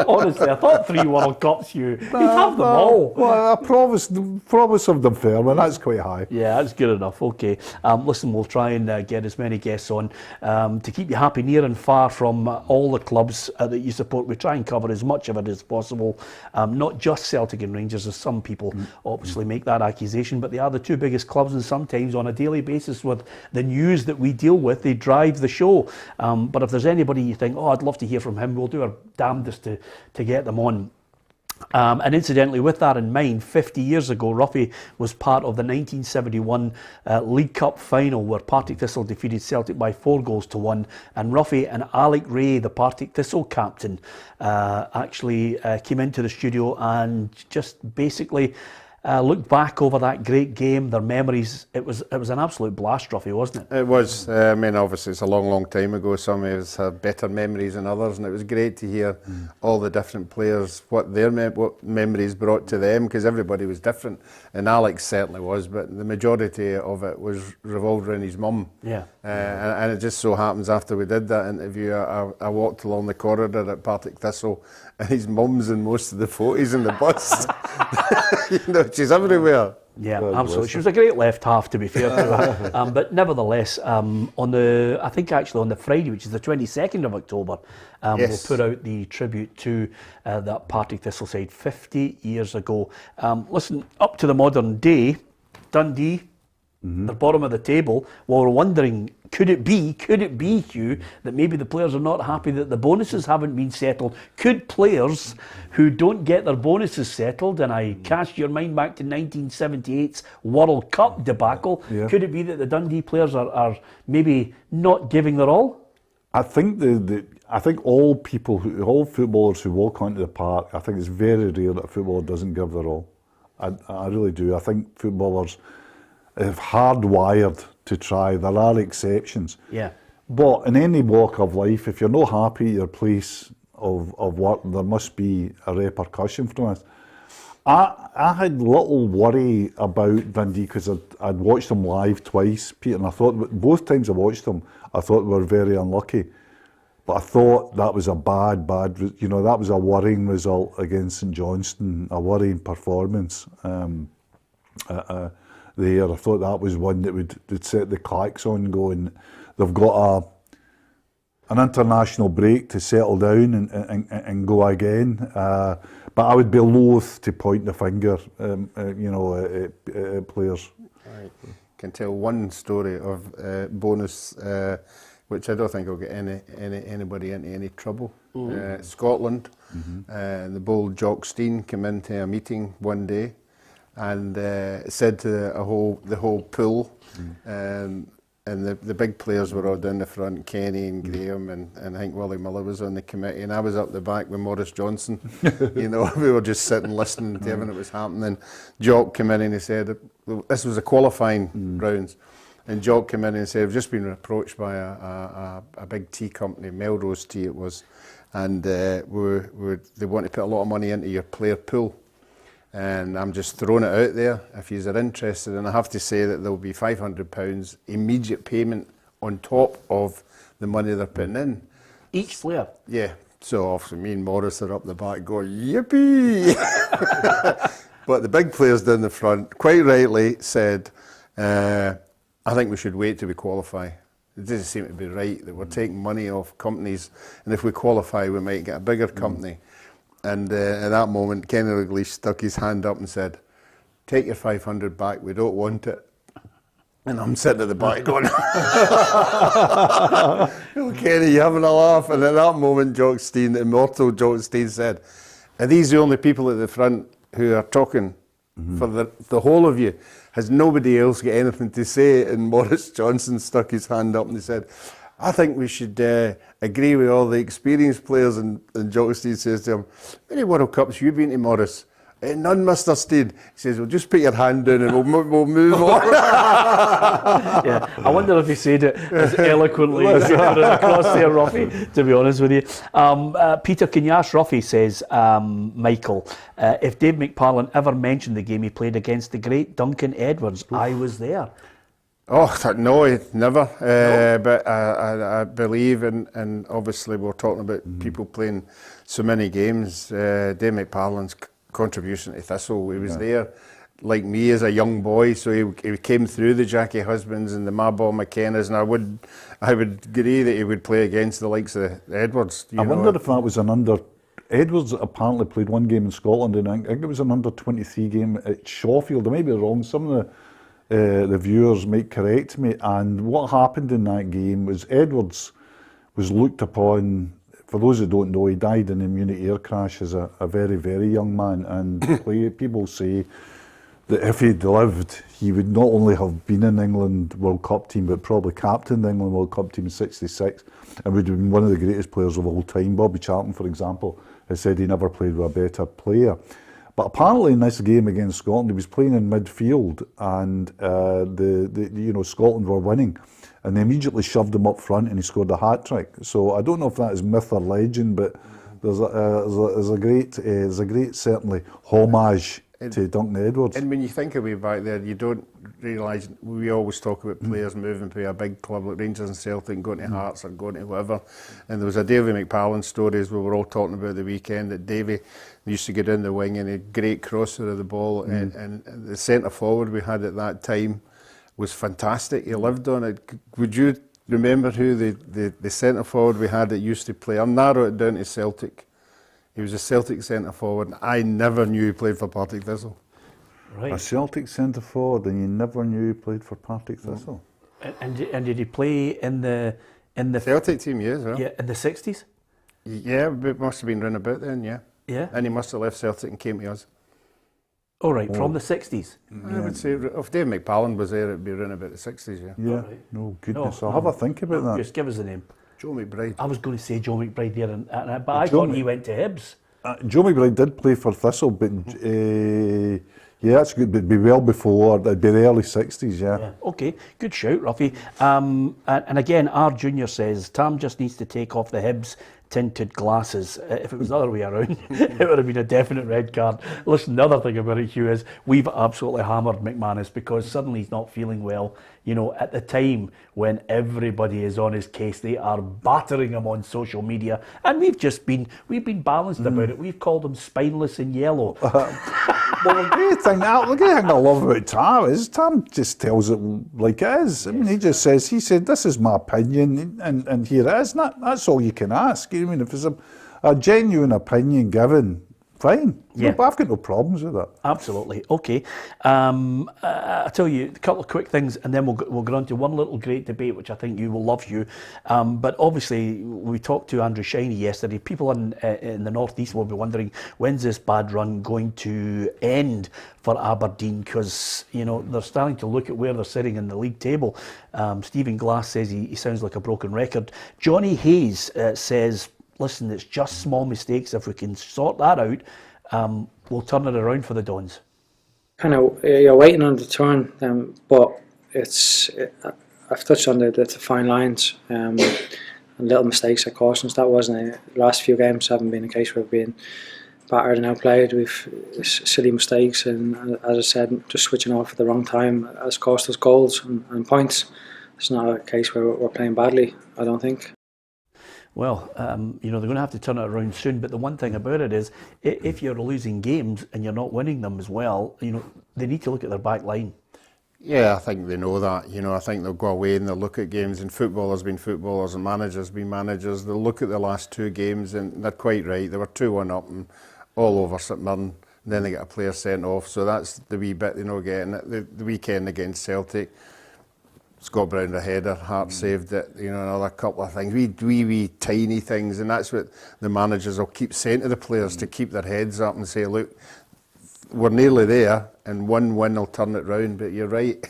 Honestly, I thought 3 World Cups, Hugh. You'd have them all. Well, a promise of them fair, but that's quite high. Yeah, that's good enough. Okay. Listen, we'll try and get as many guests on to keep you happy near and far from all the clubs that you support. We try and cover as much of it as possible. Not just Celtic and Rangers, as some people obviously make that accusation, but they are the 2 biggest clubs, and sometimes on a daily basis with the news that we deal with, they drive the show. But if there's anybody you think, I'd love to hear from him, we'll do our damnedest to get them on. And incidentally, with that in mind, 50 years ago, Ruffy was part of the 1971 League Cup final where Partick Thistle defeated Celtic by 4-1, and Ruffy and Alec Ray, the Partick Thistle captain, actually came into the studio and just basically look back over that great game, their memories. It was an absolute blast, Ruffy, wasn't it? It was. I mean, obviously, it's a long, long time ago. Some of us have better memories than others, and it was great to hear all the different players, what their what memories brought to them, because everybody was different. And Alex certainly was, but the majority of it was revolved around his mum. Yeah. And it just so happens after we did that interview, I walked along the corridor at Partick Thistle, and his mum's in most of the photos in the bus. She's everywhere. Yeah, absolutely. She was a great left half, to be fair to her. But nevertheless, on the Friday, which is the 22nd of October, we'll put out the tribute to that Partick Thistle side 50 years ago. Listen, up to the modern day, Dundee, the bottom of the table. Well, we're wondering, could it be, Hugh, that maybe the players are not happy that the bonuses haven't been settled? Could players who don't get their bonuses settled, and I cast your mind back to 1978's World Cup debacle, could it be that the Dundee players are maybe not giving their all? I think I think all footballers who walk onto the park, I think it's very rare that a footballer doesn't give their all. I really do. I think footballers have hardwired to try. There are exceptions. Yeah. But in any walk of life, if you're not happy at your place of work, there must be a repercussion from it. I had little worry about Dundee because I'd watched them live twice, Peter, and I thought both times I watched them, I thought we were very unlucky. But I thought that was a bad, that was a worrying result against St Johnstone, a worrying performance. There, I thought that was one that would set the clacks on going. They've got an international break to settle down and go again. But I would be loath to point the finger, at players. I can tell one story of bonus, which I don't think will get anybody into any trouble. Scotland, the bold Jock Stein came into a meeting one day and said to the whole pool, and the big players were all down the front, Kenny and Graham, and I think Willie Miller was on the committee, and I was up the back with Maurice Johnson. We were just sitting listening to everything that was happening. Jock came in and he said, this was a qualifying rounds, and Jock came in and said, I've just been approached by a big tea company, Melrose Tea it was, and they want to put a lot of money into your player pool. And I'm just throwing it out there if you are interested, and I have to say that there will be £500 immediate payment on top of the money they're putting in. Each player. Yeah. So obviously me and Morris are up the back going, yippee! But the big players down the front, quite rightly, said, I think we should wait till we qualify. It doesn't seem to be right that we're taking money off companies, and if we qualify, we might get a bigger company. And at that moment, Kenny Dalglish stuck his hand up and said, take your 500 back, we don't want it. And I'm sitting at the back going, oh, Kenny, you having a laugh? And at that moment, Jock Stein, the immortal Jock Stein, said, are these the only people at the front who are talking for the whole of you? Has nobody else got anything to say? And Morris Johnson stuck his hand up and he said, I think we should agree with all the experienced players. And Jock Stein says to him, how many World Cups have you been to, Morris? None, Mr. Steed. He says, well, just put your hand down and we'll move on. Yeah, I wonder if he said it as eloquently as he put it across there, Ruffy, to be honest with you. Peter, can you ask Ruffy, says Michael, if Dave McParlin ever mentioned the game he played against the great Duncan Edwards? I was there. Oh, no, never. But I believe, and obviously we're talking about people playing so many games, Dave McParlin's contribution to Thistle. He was there like me as a young boy, so he came through the Jackie Husbands and the Marball McKennas, and I would agree that he would play against the likes of Edwards. I wonder if that was an under... Edwards apparently played one game in Scotland, and I think it was an under-23 game at Shawfield. I may be wrong, some of the viewers might correct me, and what happened in that game was Edwards was looked upon... For those who don't know, he died in a Munich air crash as a very, very young man, and people say that if he'd lived, he would not only have been in England World Cup team, but probably captained the England World Cup team in '66, and would have been one of the greatest players of all time. Bobby Charlton, for example, has said he never played with a better player. But apparently in this game against Scotland, he was playing in midfield, and Scotland were winning. And they immediately shoved him up front and he scored a hat-trick. So I don't know if that is myth or legend, but there's a great certainly homage to Duncan Edwards. And when you think of way back there, you don't realise, we always talk about players moving to a big club like Rangers and Celtic and going to Hearts or going to whatever. And there was a Davy McParlin story, as we were all talking about the weekend, that Davy used to get in the wing and a great crosser of the ball. And the centre forward we had at that time was fantastic. He lived on it. Would you remember who the centre forward we had that used to play? I'll narrow it down to Celtic. He was a Celtic centre forward, and I never knew he played for Partick Thistle. Right. A Celtic centre forward, and you never knew he played for Partick Thistle. And did he play in the Celtic team? Yes, well. Yeah, in the 60s. Yeah, it must have been round about then. Yeah. Yeah. And he must have left Celtic and came to us. All right, from the 60s. I would say if Dave McParlin was there, it'd be around about the 60s. Yeah. Yeah. Right. No goodness. No, I'll have a think about that. Just give us the name. Joe McBride. I was going to say Joe McBride there, but I thought he went to Hibs. Joe McBride did play for Thistle, but yeah, that's good. But it'd be well before. It'd be the early 60s. Yeah. Okay, good shout, Ruffy. And again, R Junior says Tam just needs to take off the Hibs tinted glasses. If it was the other way around, it would have been a definite red card. Listen, the other thing about it, Hugh, is we've absolutely hammered McManus because suddenly he's not feeling well. You know, at the time when everybody is on his case, they are battering him on social media, and we've been balanced about it. We've called him spineless and yellow. Well, the great thing I love about Tam is Tam just tells it like it is. I mean, he just says, this is my opinion, and here it is. That's all you can ask. I mean, if it's a genuine opinion given, fine. Yeah. But I've got no problems with that. Absolutely. Okay. I'll tell you a couple of quick things, and then we'll go on to one little great debate, which I think you will love, Hugh. But obviously, we talked to Andrew Shiney yesterday. People in the North East will be wondering, when's this bad run going to end for Aberdeen? Because, you know, they're starting to look at where they're sitting in the league table. Stephen Glass says he sounds like a broken record. Johnny Hayes says, listen, it's just small mistakes. If we can sort that out, we'll turn it around for the Dons. Kind of, you're waiting on the turn, but I've touched on the fine lines and little mistakes that cost us. That wasn't the last few games haven't been a case where we've been battered and outplayed. We've silly mistakes, and as I said, just switching off at the wrong time has cost us goals and points. it's not a case where we're playing badly, I don't think. Well, they're going to have to turn it around soon. But the one thing about it is, if you're losing games and you're not winning them as well, they need to look at their back line. Yeah, I think they know that. I think they'll go away and they'll look at games, and footballers been footballers and managers been managers. They'll look at the last 2 games, and they're quite right. They were 2-1 up and all over St Mirren. And then they get a player sent off, so that's the wee bit they're not getting. The weekend against Celtic, Scott Brown a header, Hart saved it, another couple of things, wee tiny things, and that's what the managers will keep saying to the players to keep their heads up and say, look, we're nearly there, and one win will turn it round. But you're right,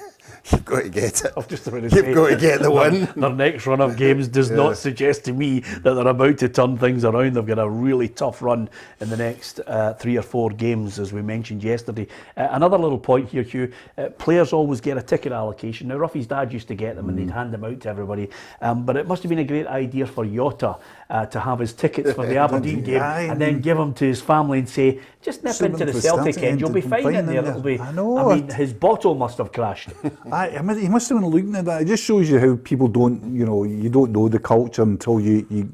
you've got to get it. I was just about to You've say, got to get the win. Their next run of games does not suggest to me that they're about to turn things around. They've got a really tough run in the next 3 or 4 games, as we mentioned yesterday. Another little point here, Hugh, players always get a ticket allocation. Now, Ruffy's dad used to get them and they'd hand them out to everybody. But it must have been a great idea for Jota to have his tickets for the Aberdeen game and then give them to his family and say, just nip into the Celtic end, you'll be fine in there. It'll be. I know. I mean, his bottle must have crashed. He must have been looking at that. It just shows you how people don't, you don't know the culture until you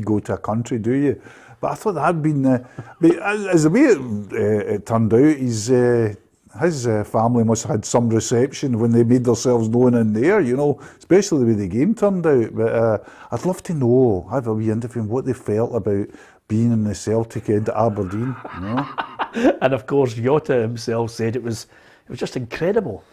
go to a country, do you? But I thought that had been, as the way it turned out, his family must have had some reception when they made themselves known in there, especially the way the game turned out. But I'd love to know, have a wee interview, what they felt about being in the Celtic end at Aberdeen. And of course, Jota himself said it was just incredible.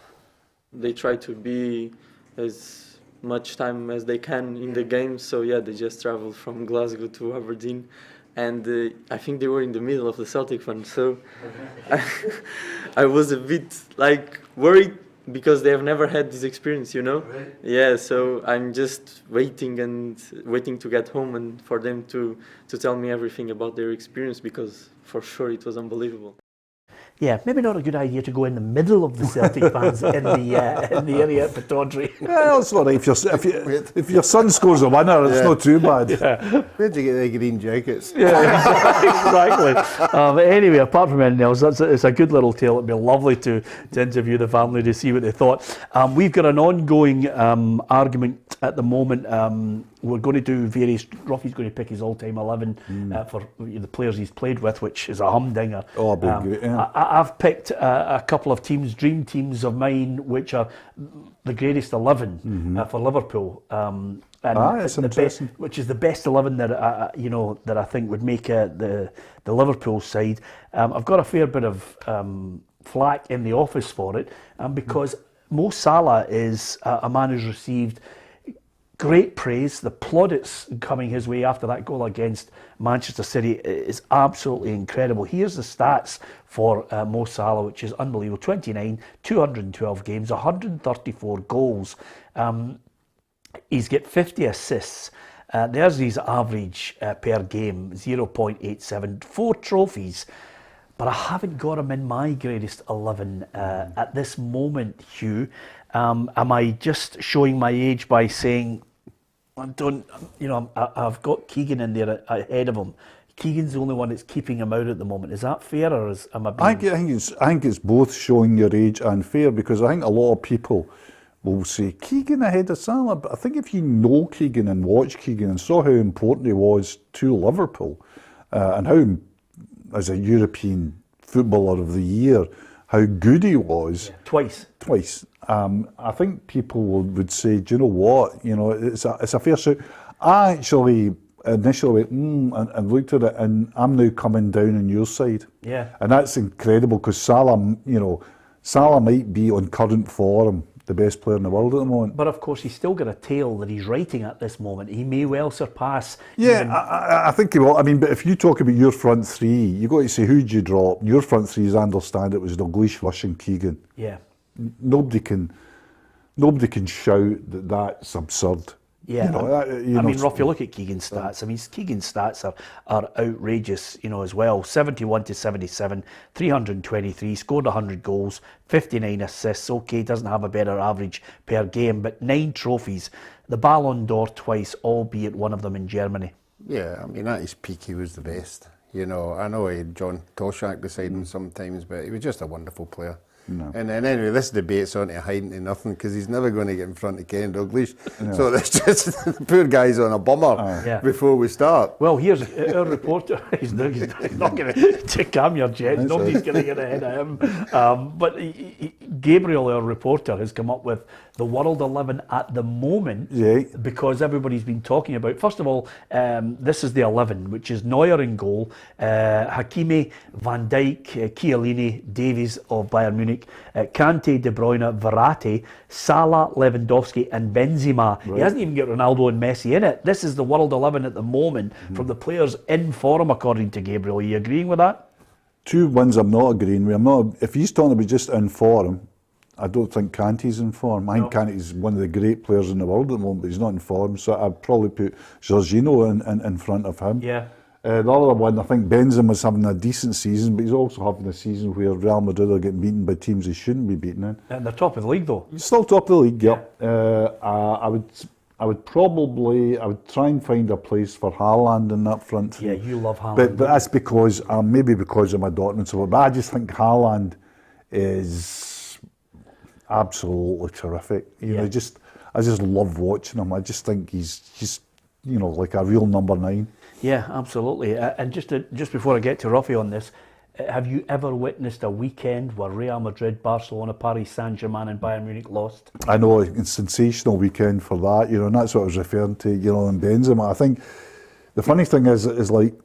They try to be as much time as they can in the game, so yeah, they just traveled from Glasgow to Aberdeen, and I think they were in the middle of the Celtic fans, so I was a bit worried because they have never had this experience, Right. Yeah, so I'm just waiting to get home and for them to tell me everything about their experience, because for sure it was unbelievable. Yeah, maybe not a good idea to go in the middle of the Celtic fans in the area at Pittodrie. Well, it's all right. If your son scores a winner, it's not too bad. Yeah. Where'd you get the green jackets? Yeah, exactly. Anyway, apart from anything else, it's a good little tale. It'd be lovely to interview the family to see what they thought. We've got an ongoing argument at the moment. We're going to do various. Ruffy's going to pick his all-time 11 for the players he's played with, which is a humdinger. Oh, great, yeah. I've picked a couple of teams, dream teams of mine, which are the greatest 11 for Liverpool. That's interesting. Which is the best 11 that that I think would make the Liverpool side. I've got a fair bit of flack in the office for it, because Mo Salah is a man who's received great praise. The plaudits coming his way after that goal against Manchester City is absolutely incredible. Here's the stats for Mo Salah, which is unbelievable. 29, 212 games, 134 goals. He's got 50 assists. There's his average per game, 0.87. 4 trophies. But I haven't got him in my greatest 11 at this moment, Hugh. Am I just showing my age by saying I've got Keegan in there ahead of him? Keegan's the only one that's keeping him out at the moment. Is that fair, or am I being... I think it's both showing your age and fair, because I think a lot of people will say Keegan ahead of Salah, but I think if you know Keegan and watch Keegan and saw how important he was to Liverpool, and how, as a European Footballer of the Year, how good he was. Yeah, twice. I think people would say, do you know what? It's a fair shout. I actually initially went and looked at it, and I'm now coming down on your side. Yeah. And that's incredible, because Salah, Salah might be on current form the best player in the world at the moment. But of course, he's still got a tale that he's writing at this moment. He may well surpass. Yeah, I think he will. I mean, but if you talk about your front three, you've got to say, who'd you drop? Your front three, as I understand it, was Dalglish, Rush and Keegan. Yeah. Nobody can shout that that's absurd. Yeah, I mean, Ruff, you look at Keegan's stats. I mean, Keegan's stats are outrageous, as well. 71 to 77, 323, scored 100 goals, 59 assists. Okay, doesn't have a better average per game, but 9 trophies. The Ballon d'Or twice, albeit one of them in Germany. Yeah, I mean, at his peak, he was the best. I know he had John Toshak beside him sometimes, but he was just a wonderful player. No. And then anyway, this debate's on to hiding to nothing because he's never going to get in front of Ken Douglas. So it's just the poor guy's on a bummer before we start. Well, here's our reporter. He's not going to calm your jets. Nobody's going to get ahead of him. But Gabriel, our reporter, has come up with the World 11 at the moment because everybody's been talking about. First of all, this is the 11, which is Neuer in goal, Hakimi, Van Dijk, Chiellini, Davies of Bayern Munich, Kante, De Bruyne, Verratti, Salah, Lewandowski and Benzema. Right. He hasn't even got Ronaldo and Messi in it. This is the World 11 at the moment from the players in form, according to Gabriel. Are you agreeing with that? Two ones I'm not agreeing with. I'm not. If he's talking about just in form, I don't think Kante's in form. I think Kante's one of the great players in the world at the moment, but he's not in form. So I'd probably put Jorginho in front of him. Yeah. The other one, I think Benzema's having a decent season, but he's also having a season where Real Madrid are getting beaten by teams they shouldn't be beaten in. And they're top of the league, though. He's still top of the league, yeah. I would try and find a place for Haaland in that front. Yeah, you love Haaland. But that's because, maybe because of my daughter and so on, but I just think Haaland is absolutely terrific. You know, I just love watching him. I just think he's just, like a real number 9. Yeah, absolutely. And just before I get to Ruffy on this, have you ever witnessed a weekend where Real Madrid, Barcelona, Paris Saint-Germain and Bayern Munich lost? I know, it's a sensational weekend for that, and that's what I was referring to, and Benzema. I think the funny thing is like,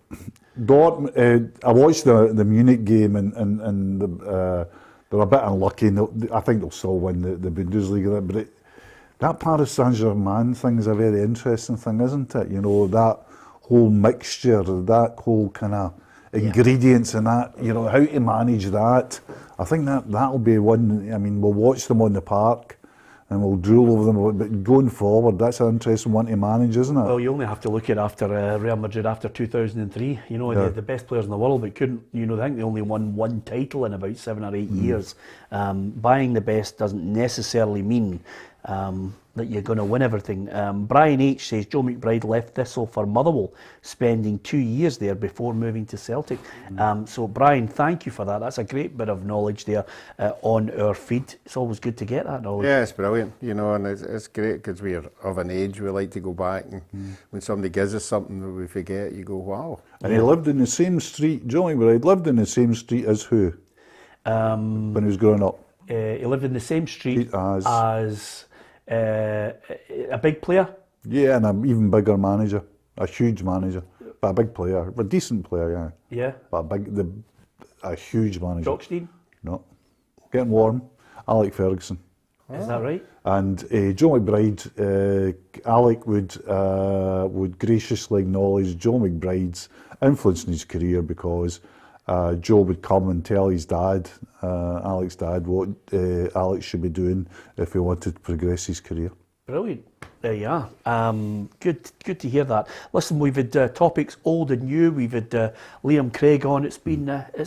Dortmund, I watched the Munich game and they're a bit unlucky. And I think they'll still win the Bundesliga, but that Paris Saint-Germain thing is a very interesting thing, isn't it? That whole mixture, that whole kind of ingredients and that, how to manage that. I think that'll be one. I mean, we'll watch them on the park and we'll drool over them, but going forward, that's an interesting one to manage, isn't it? Well, you only have to look at after Real Madrid after 2003. The best players in the world, but couldn't. I think they only won one title in about 7 or 8 years. Buying the best doesn't necessarily mean that you're going to win everything. Brian H says Joe McBride left Thistle for Motherwell, spending 2 years there before moving to Celtic. So Brian, thank you for that. That's a great bit of knowledge there on our feed. It's always good to get that knowledge. Yeah, it's brilliant, and it's great because we're of an age, we like to go back, and when somebody gives us something that we forget, you go, wow. And he lived in the same street, Joe McBride lived in the same street as who? When he was growing up? He lived in the same street as a big player? Yeah, and an even bigger manager, a huge manager, but a big player, a decent player, yeah. Yeah. But a huge manager. Jockstein? No. Getting warm. Alec Ferguson. Is that right? And Joe McBride, Alec would graciously acknowledge Joe McBride's influence in his career because Joe would come and tell his dad, Alec's dad, what Alex should be doing if he wanted to progress his career. Brilliant. There you are. Good to hear that. Listen, we've had topics old and new. We've had Liam Craig on. It's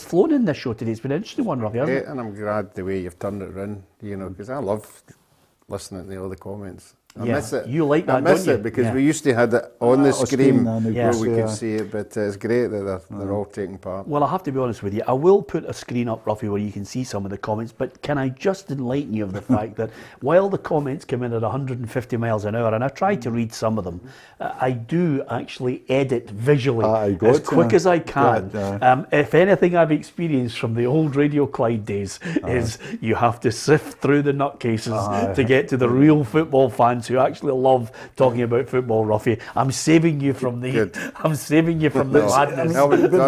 flown in this show today. It's been an interesting one, Robbie, hasn't it? And I'm glad the way you've turned it around, because I love listening to all the comments. I miss it. You like that, I miss don't you? it because we used to have it on the screen where we could yeah. see it, but it's great that they're all taking part. Well, I have to be honest with you. I will put a screen up, Ruffy, where you can see some of the comments, but can I just enlighten you of the fact that while the comments come in at 150 miles an hour, and I try to read some of them, I do actually edit visually as quick as I can. If anything I've experienced from the old Radio Clyde days is you have to sift through the nutcases to get to the real football fans who actually love talking about football, Ruffy. I'm saving you from the madness.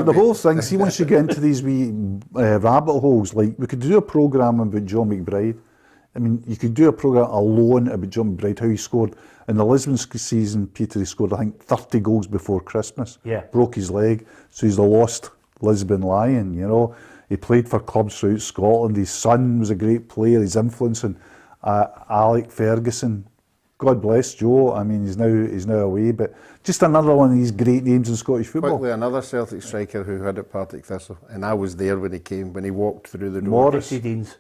The whole thing, see, once you get into these wee rabbit holes, like we could do a programme about Joe McBride. I mean, you could do a programme alone about Joe McBride, how he scored. In the Lisbon season, Peter, he scored, I think, 30 goals before Christmas. Yeah. Broke his leg, so he's the lost Lisbon Lion, He played for clubs throughout Scotland. His son was a great player. He's influencing Alec Ferguson. God bless Joe. I mean, he's now away, but just another one of these great names in Scottish football. Quickly, another Celtic striker who had at Partick Thistle, and I was there when he walked through the door. Dixie Deans.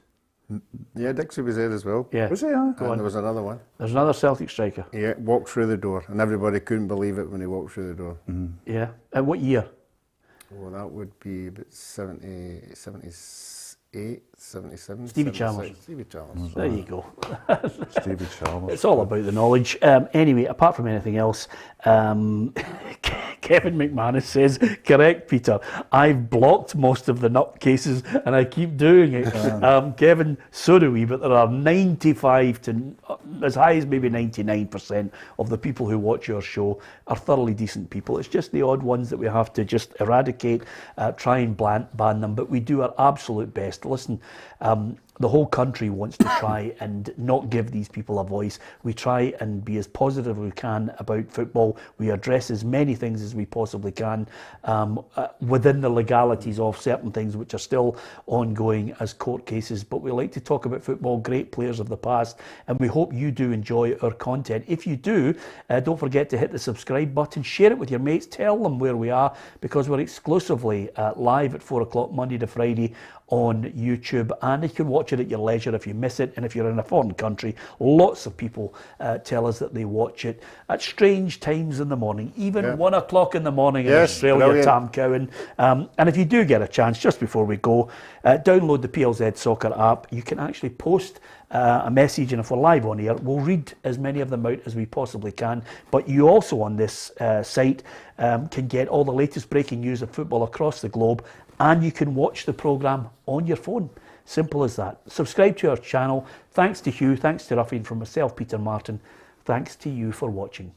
Yeah, Dixie was there as well. Yeah. Was he? And there was another one. There's another Celtic striker. Yeah, walked through the door, and everybody couldn't believe it when he walked through the door. Yeah. And what year? Well, that would be about 70, 77. Stevie Chalmers. Stevie Chalmers. There you go. Stevie Chalmers. It's all about the knowledge. Anyway, apart from anything else, Kevin McManus says, correct, Peter. I've blocked most of the nutcases and I keep doing it. Kevin, so do we, but there are 95 to as high as maybe 99% of the people who watch your show are thoroughly decent people. It's just the odd ones that we have to just eradicate, try and ban them, but we do our absolute best. Listen, the whole country wants to try and not give these people a voice. We try and be as positive as we can about football. We address as many things as we possibly can within the legalities of certain things which are still ongoing as court cases. But we like to talk about football, great players of the past, and we hope you do enjoy our content. If you do, don't forget to hit the subscribe button, share it with your mates, tell them where we are, because we're exclusively live at 4 o'clock Monday to Friday on YouTube, and you can watch it at your leisure if you miss it. And if you're in a foreign country, lots of people tell us that they watch it at strange times in the morning, even 1 o'clock in the morning in Australia, brilliant. Tam Cowan. And if you do get a chance, just before we go, download the PLZ Soccer app. You can actually post a message, and if we're live on here, we'll read as many of them out as we possibly can. But you also on this site can get all the latest breaking news of football across the globe, and you can watch the programme on your phone. Simple as that. Subscribe to our channel. Thanks to Hugh, thanks to Ruffy, and from myself, Peter Martin, thanks to you for watching.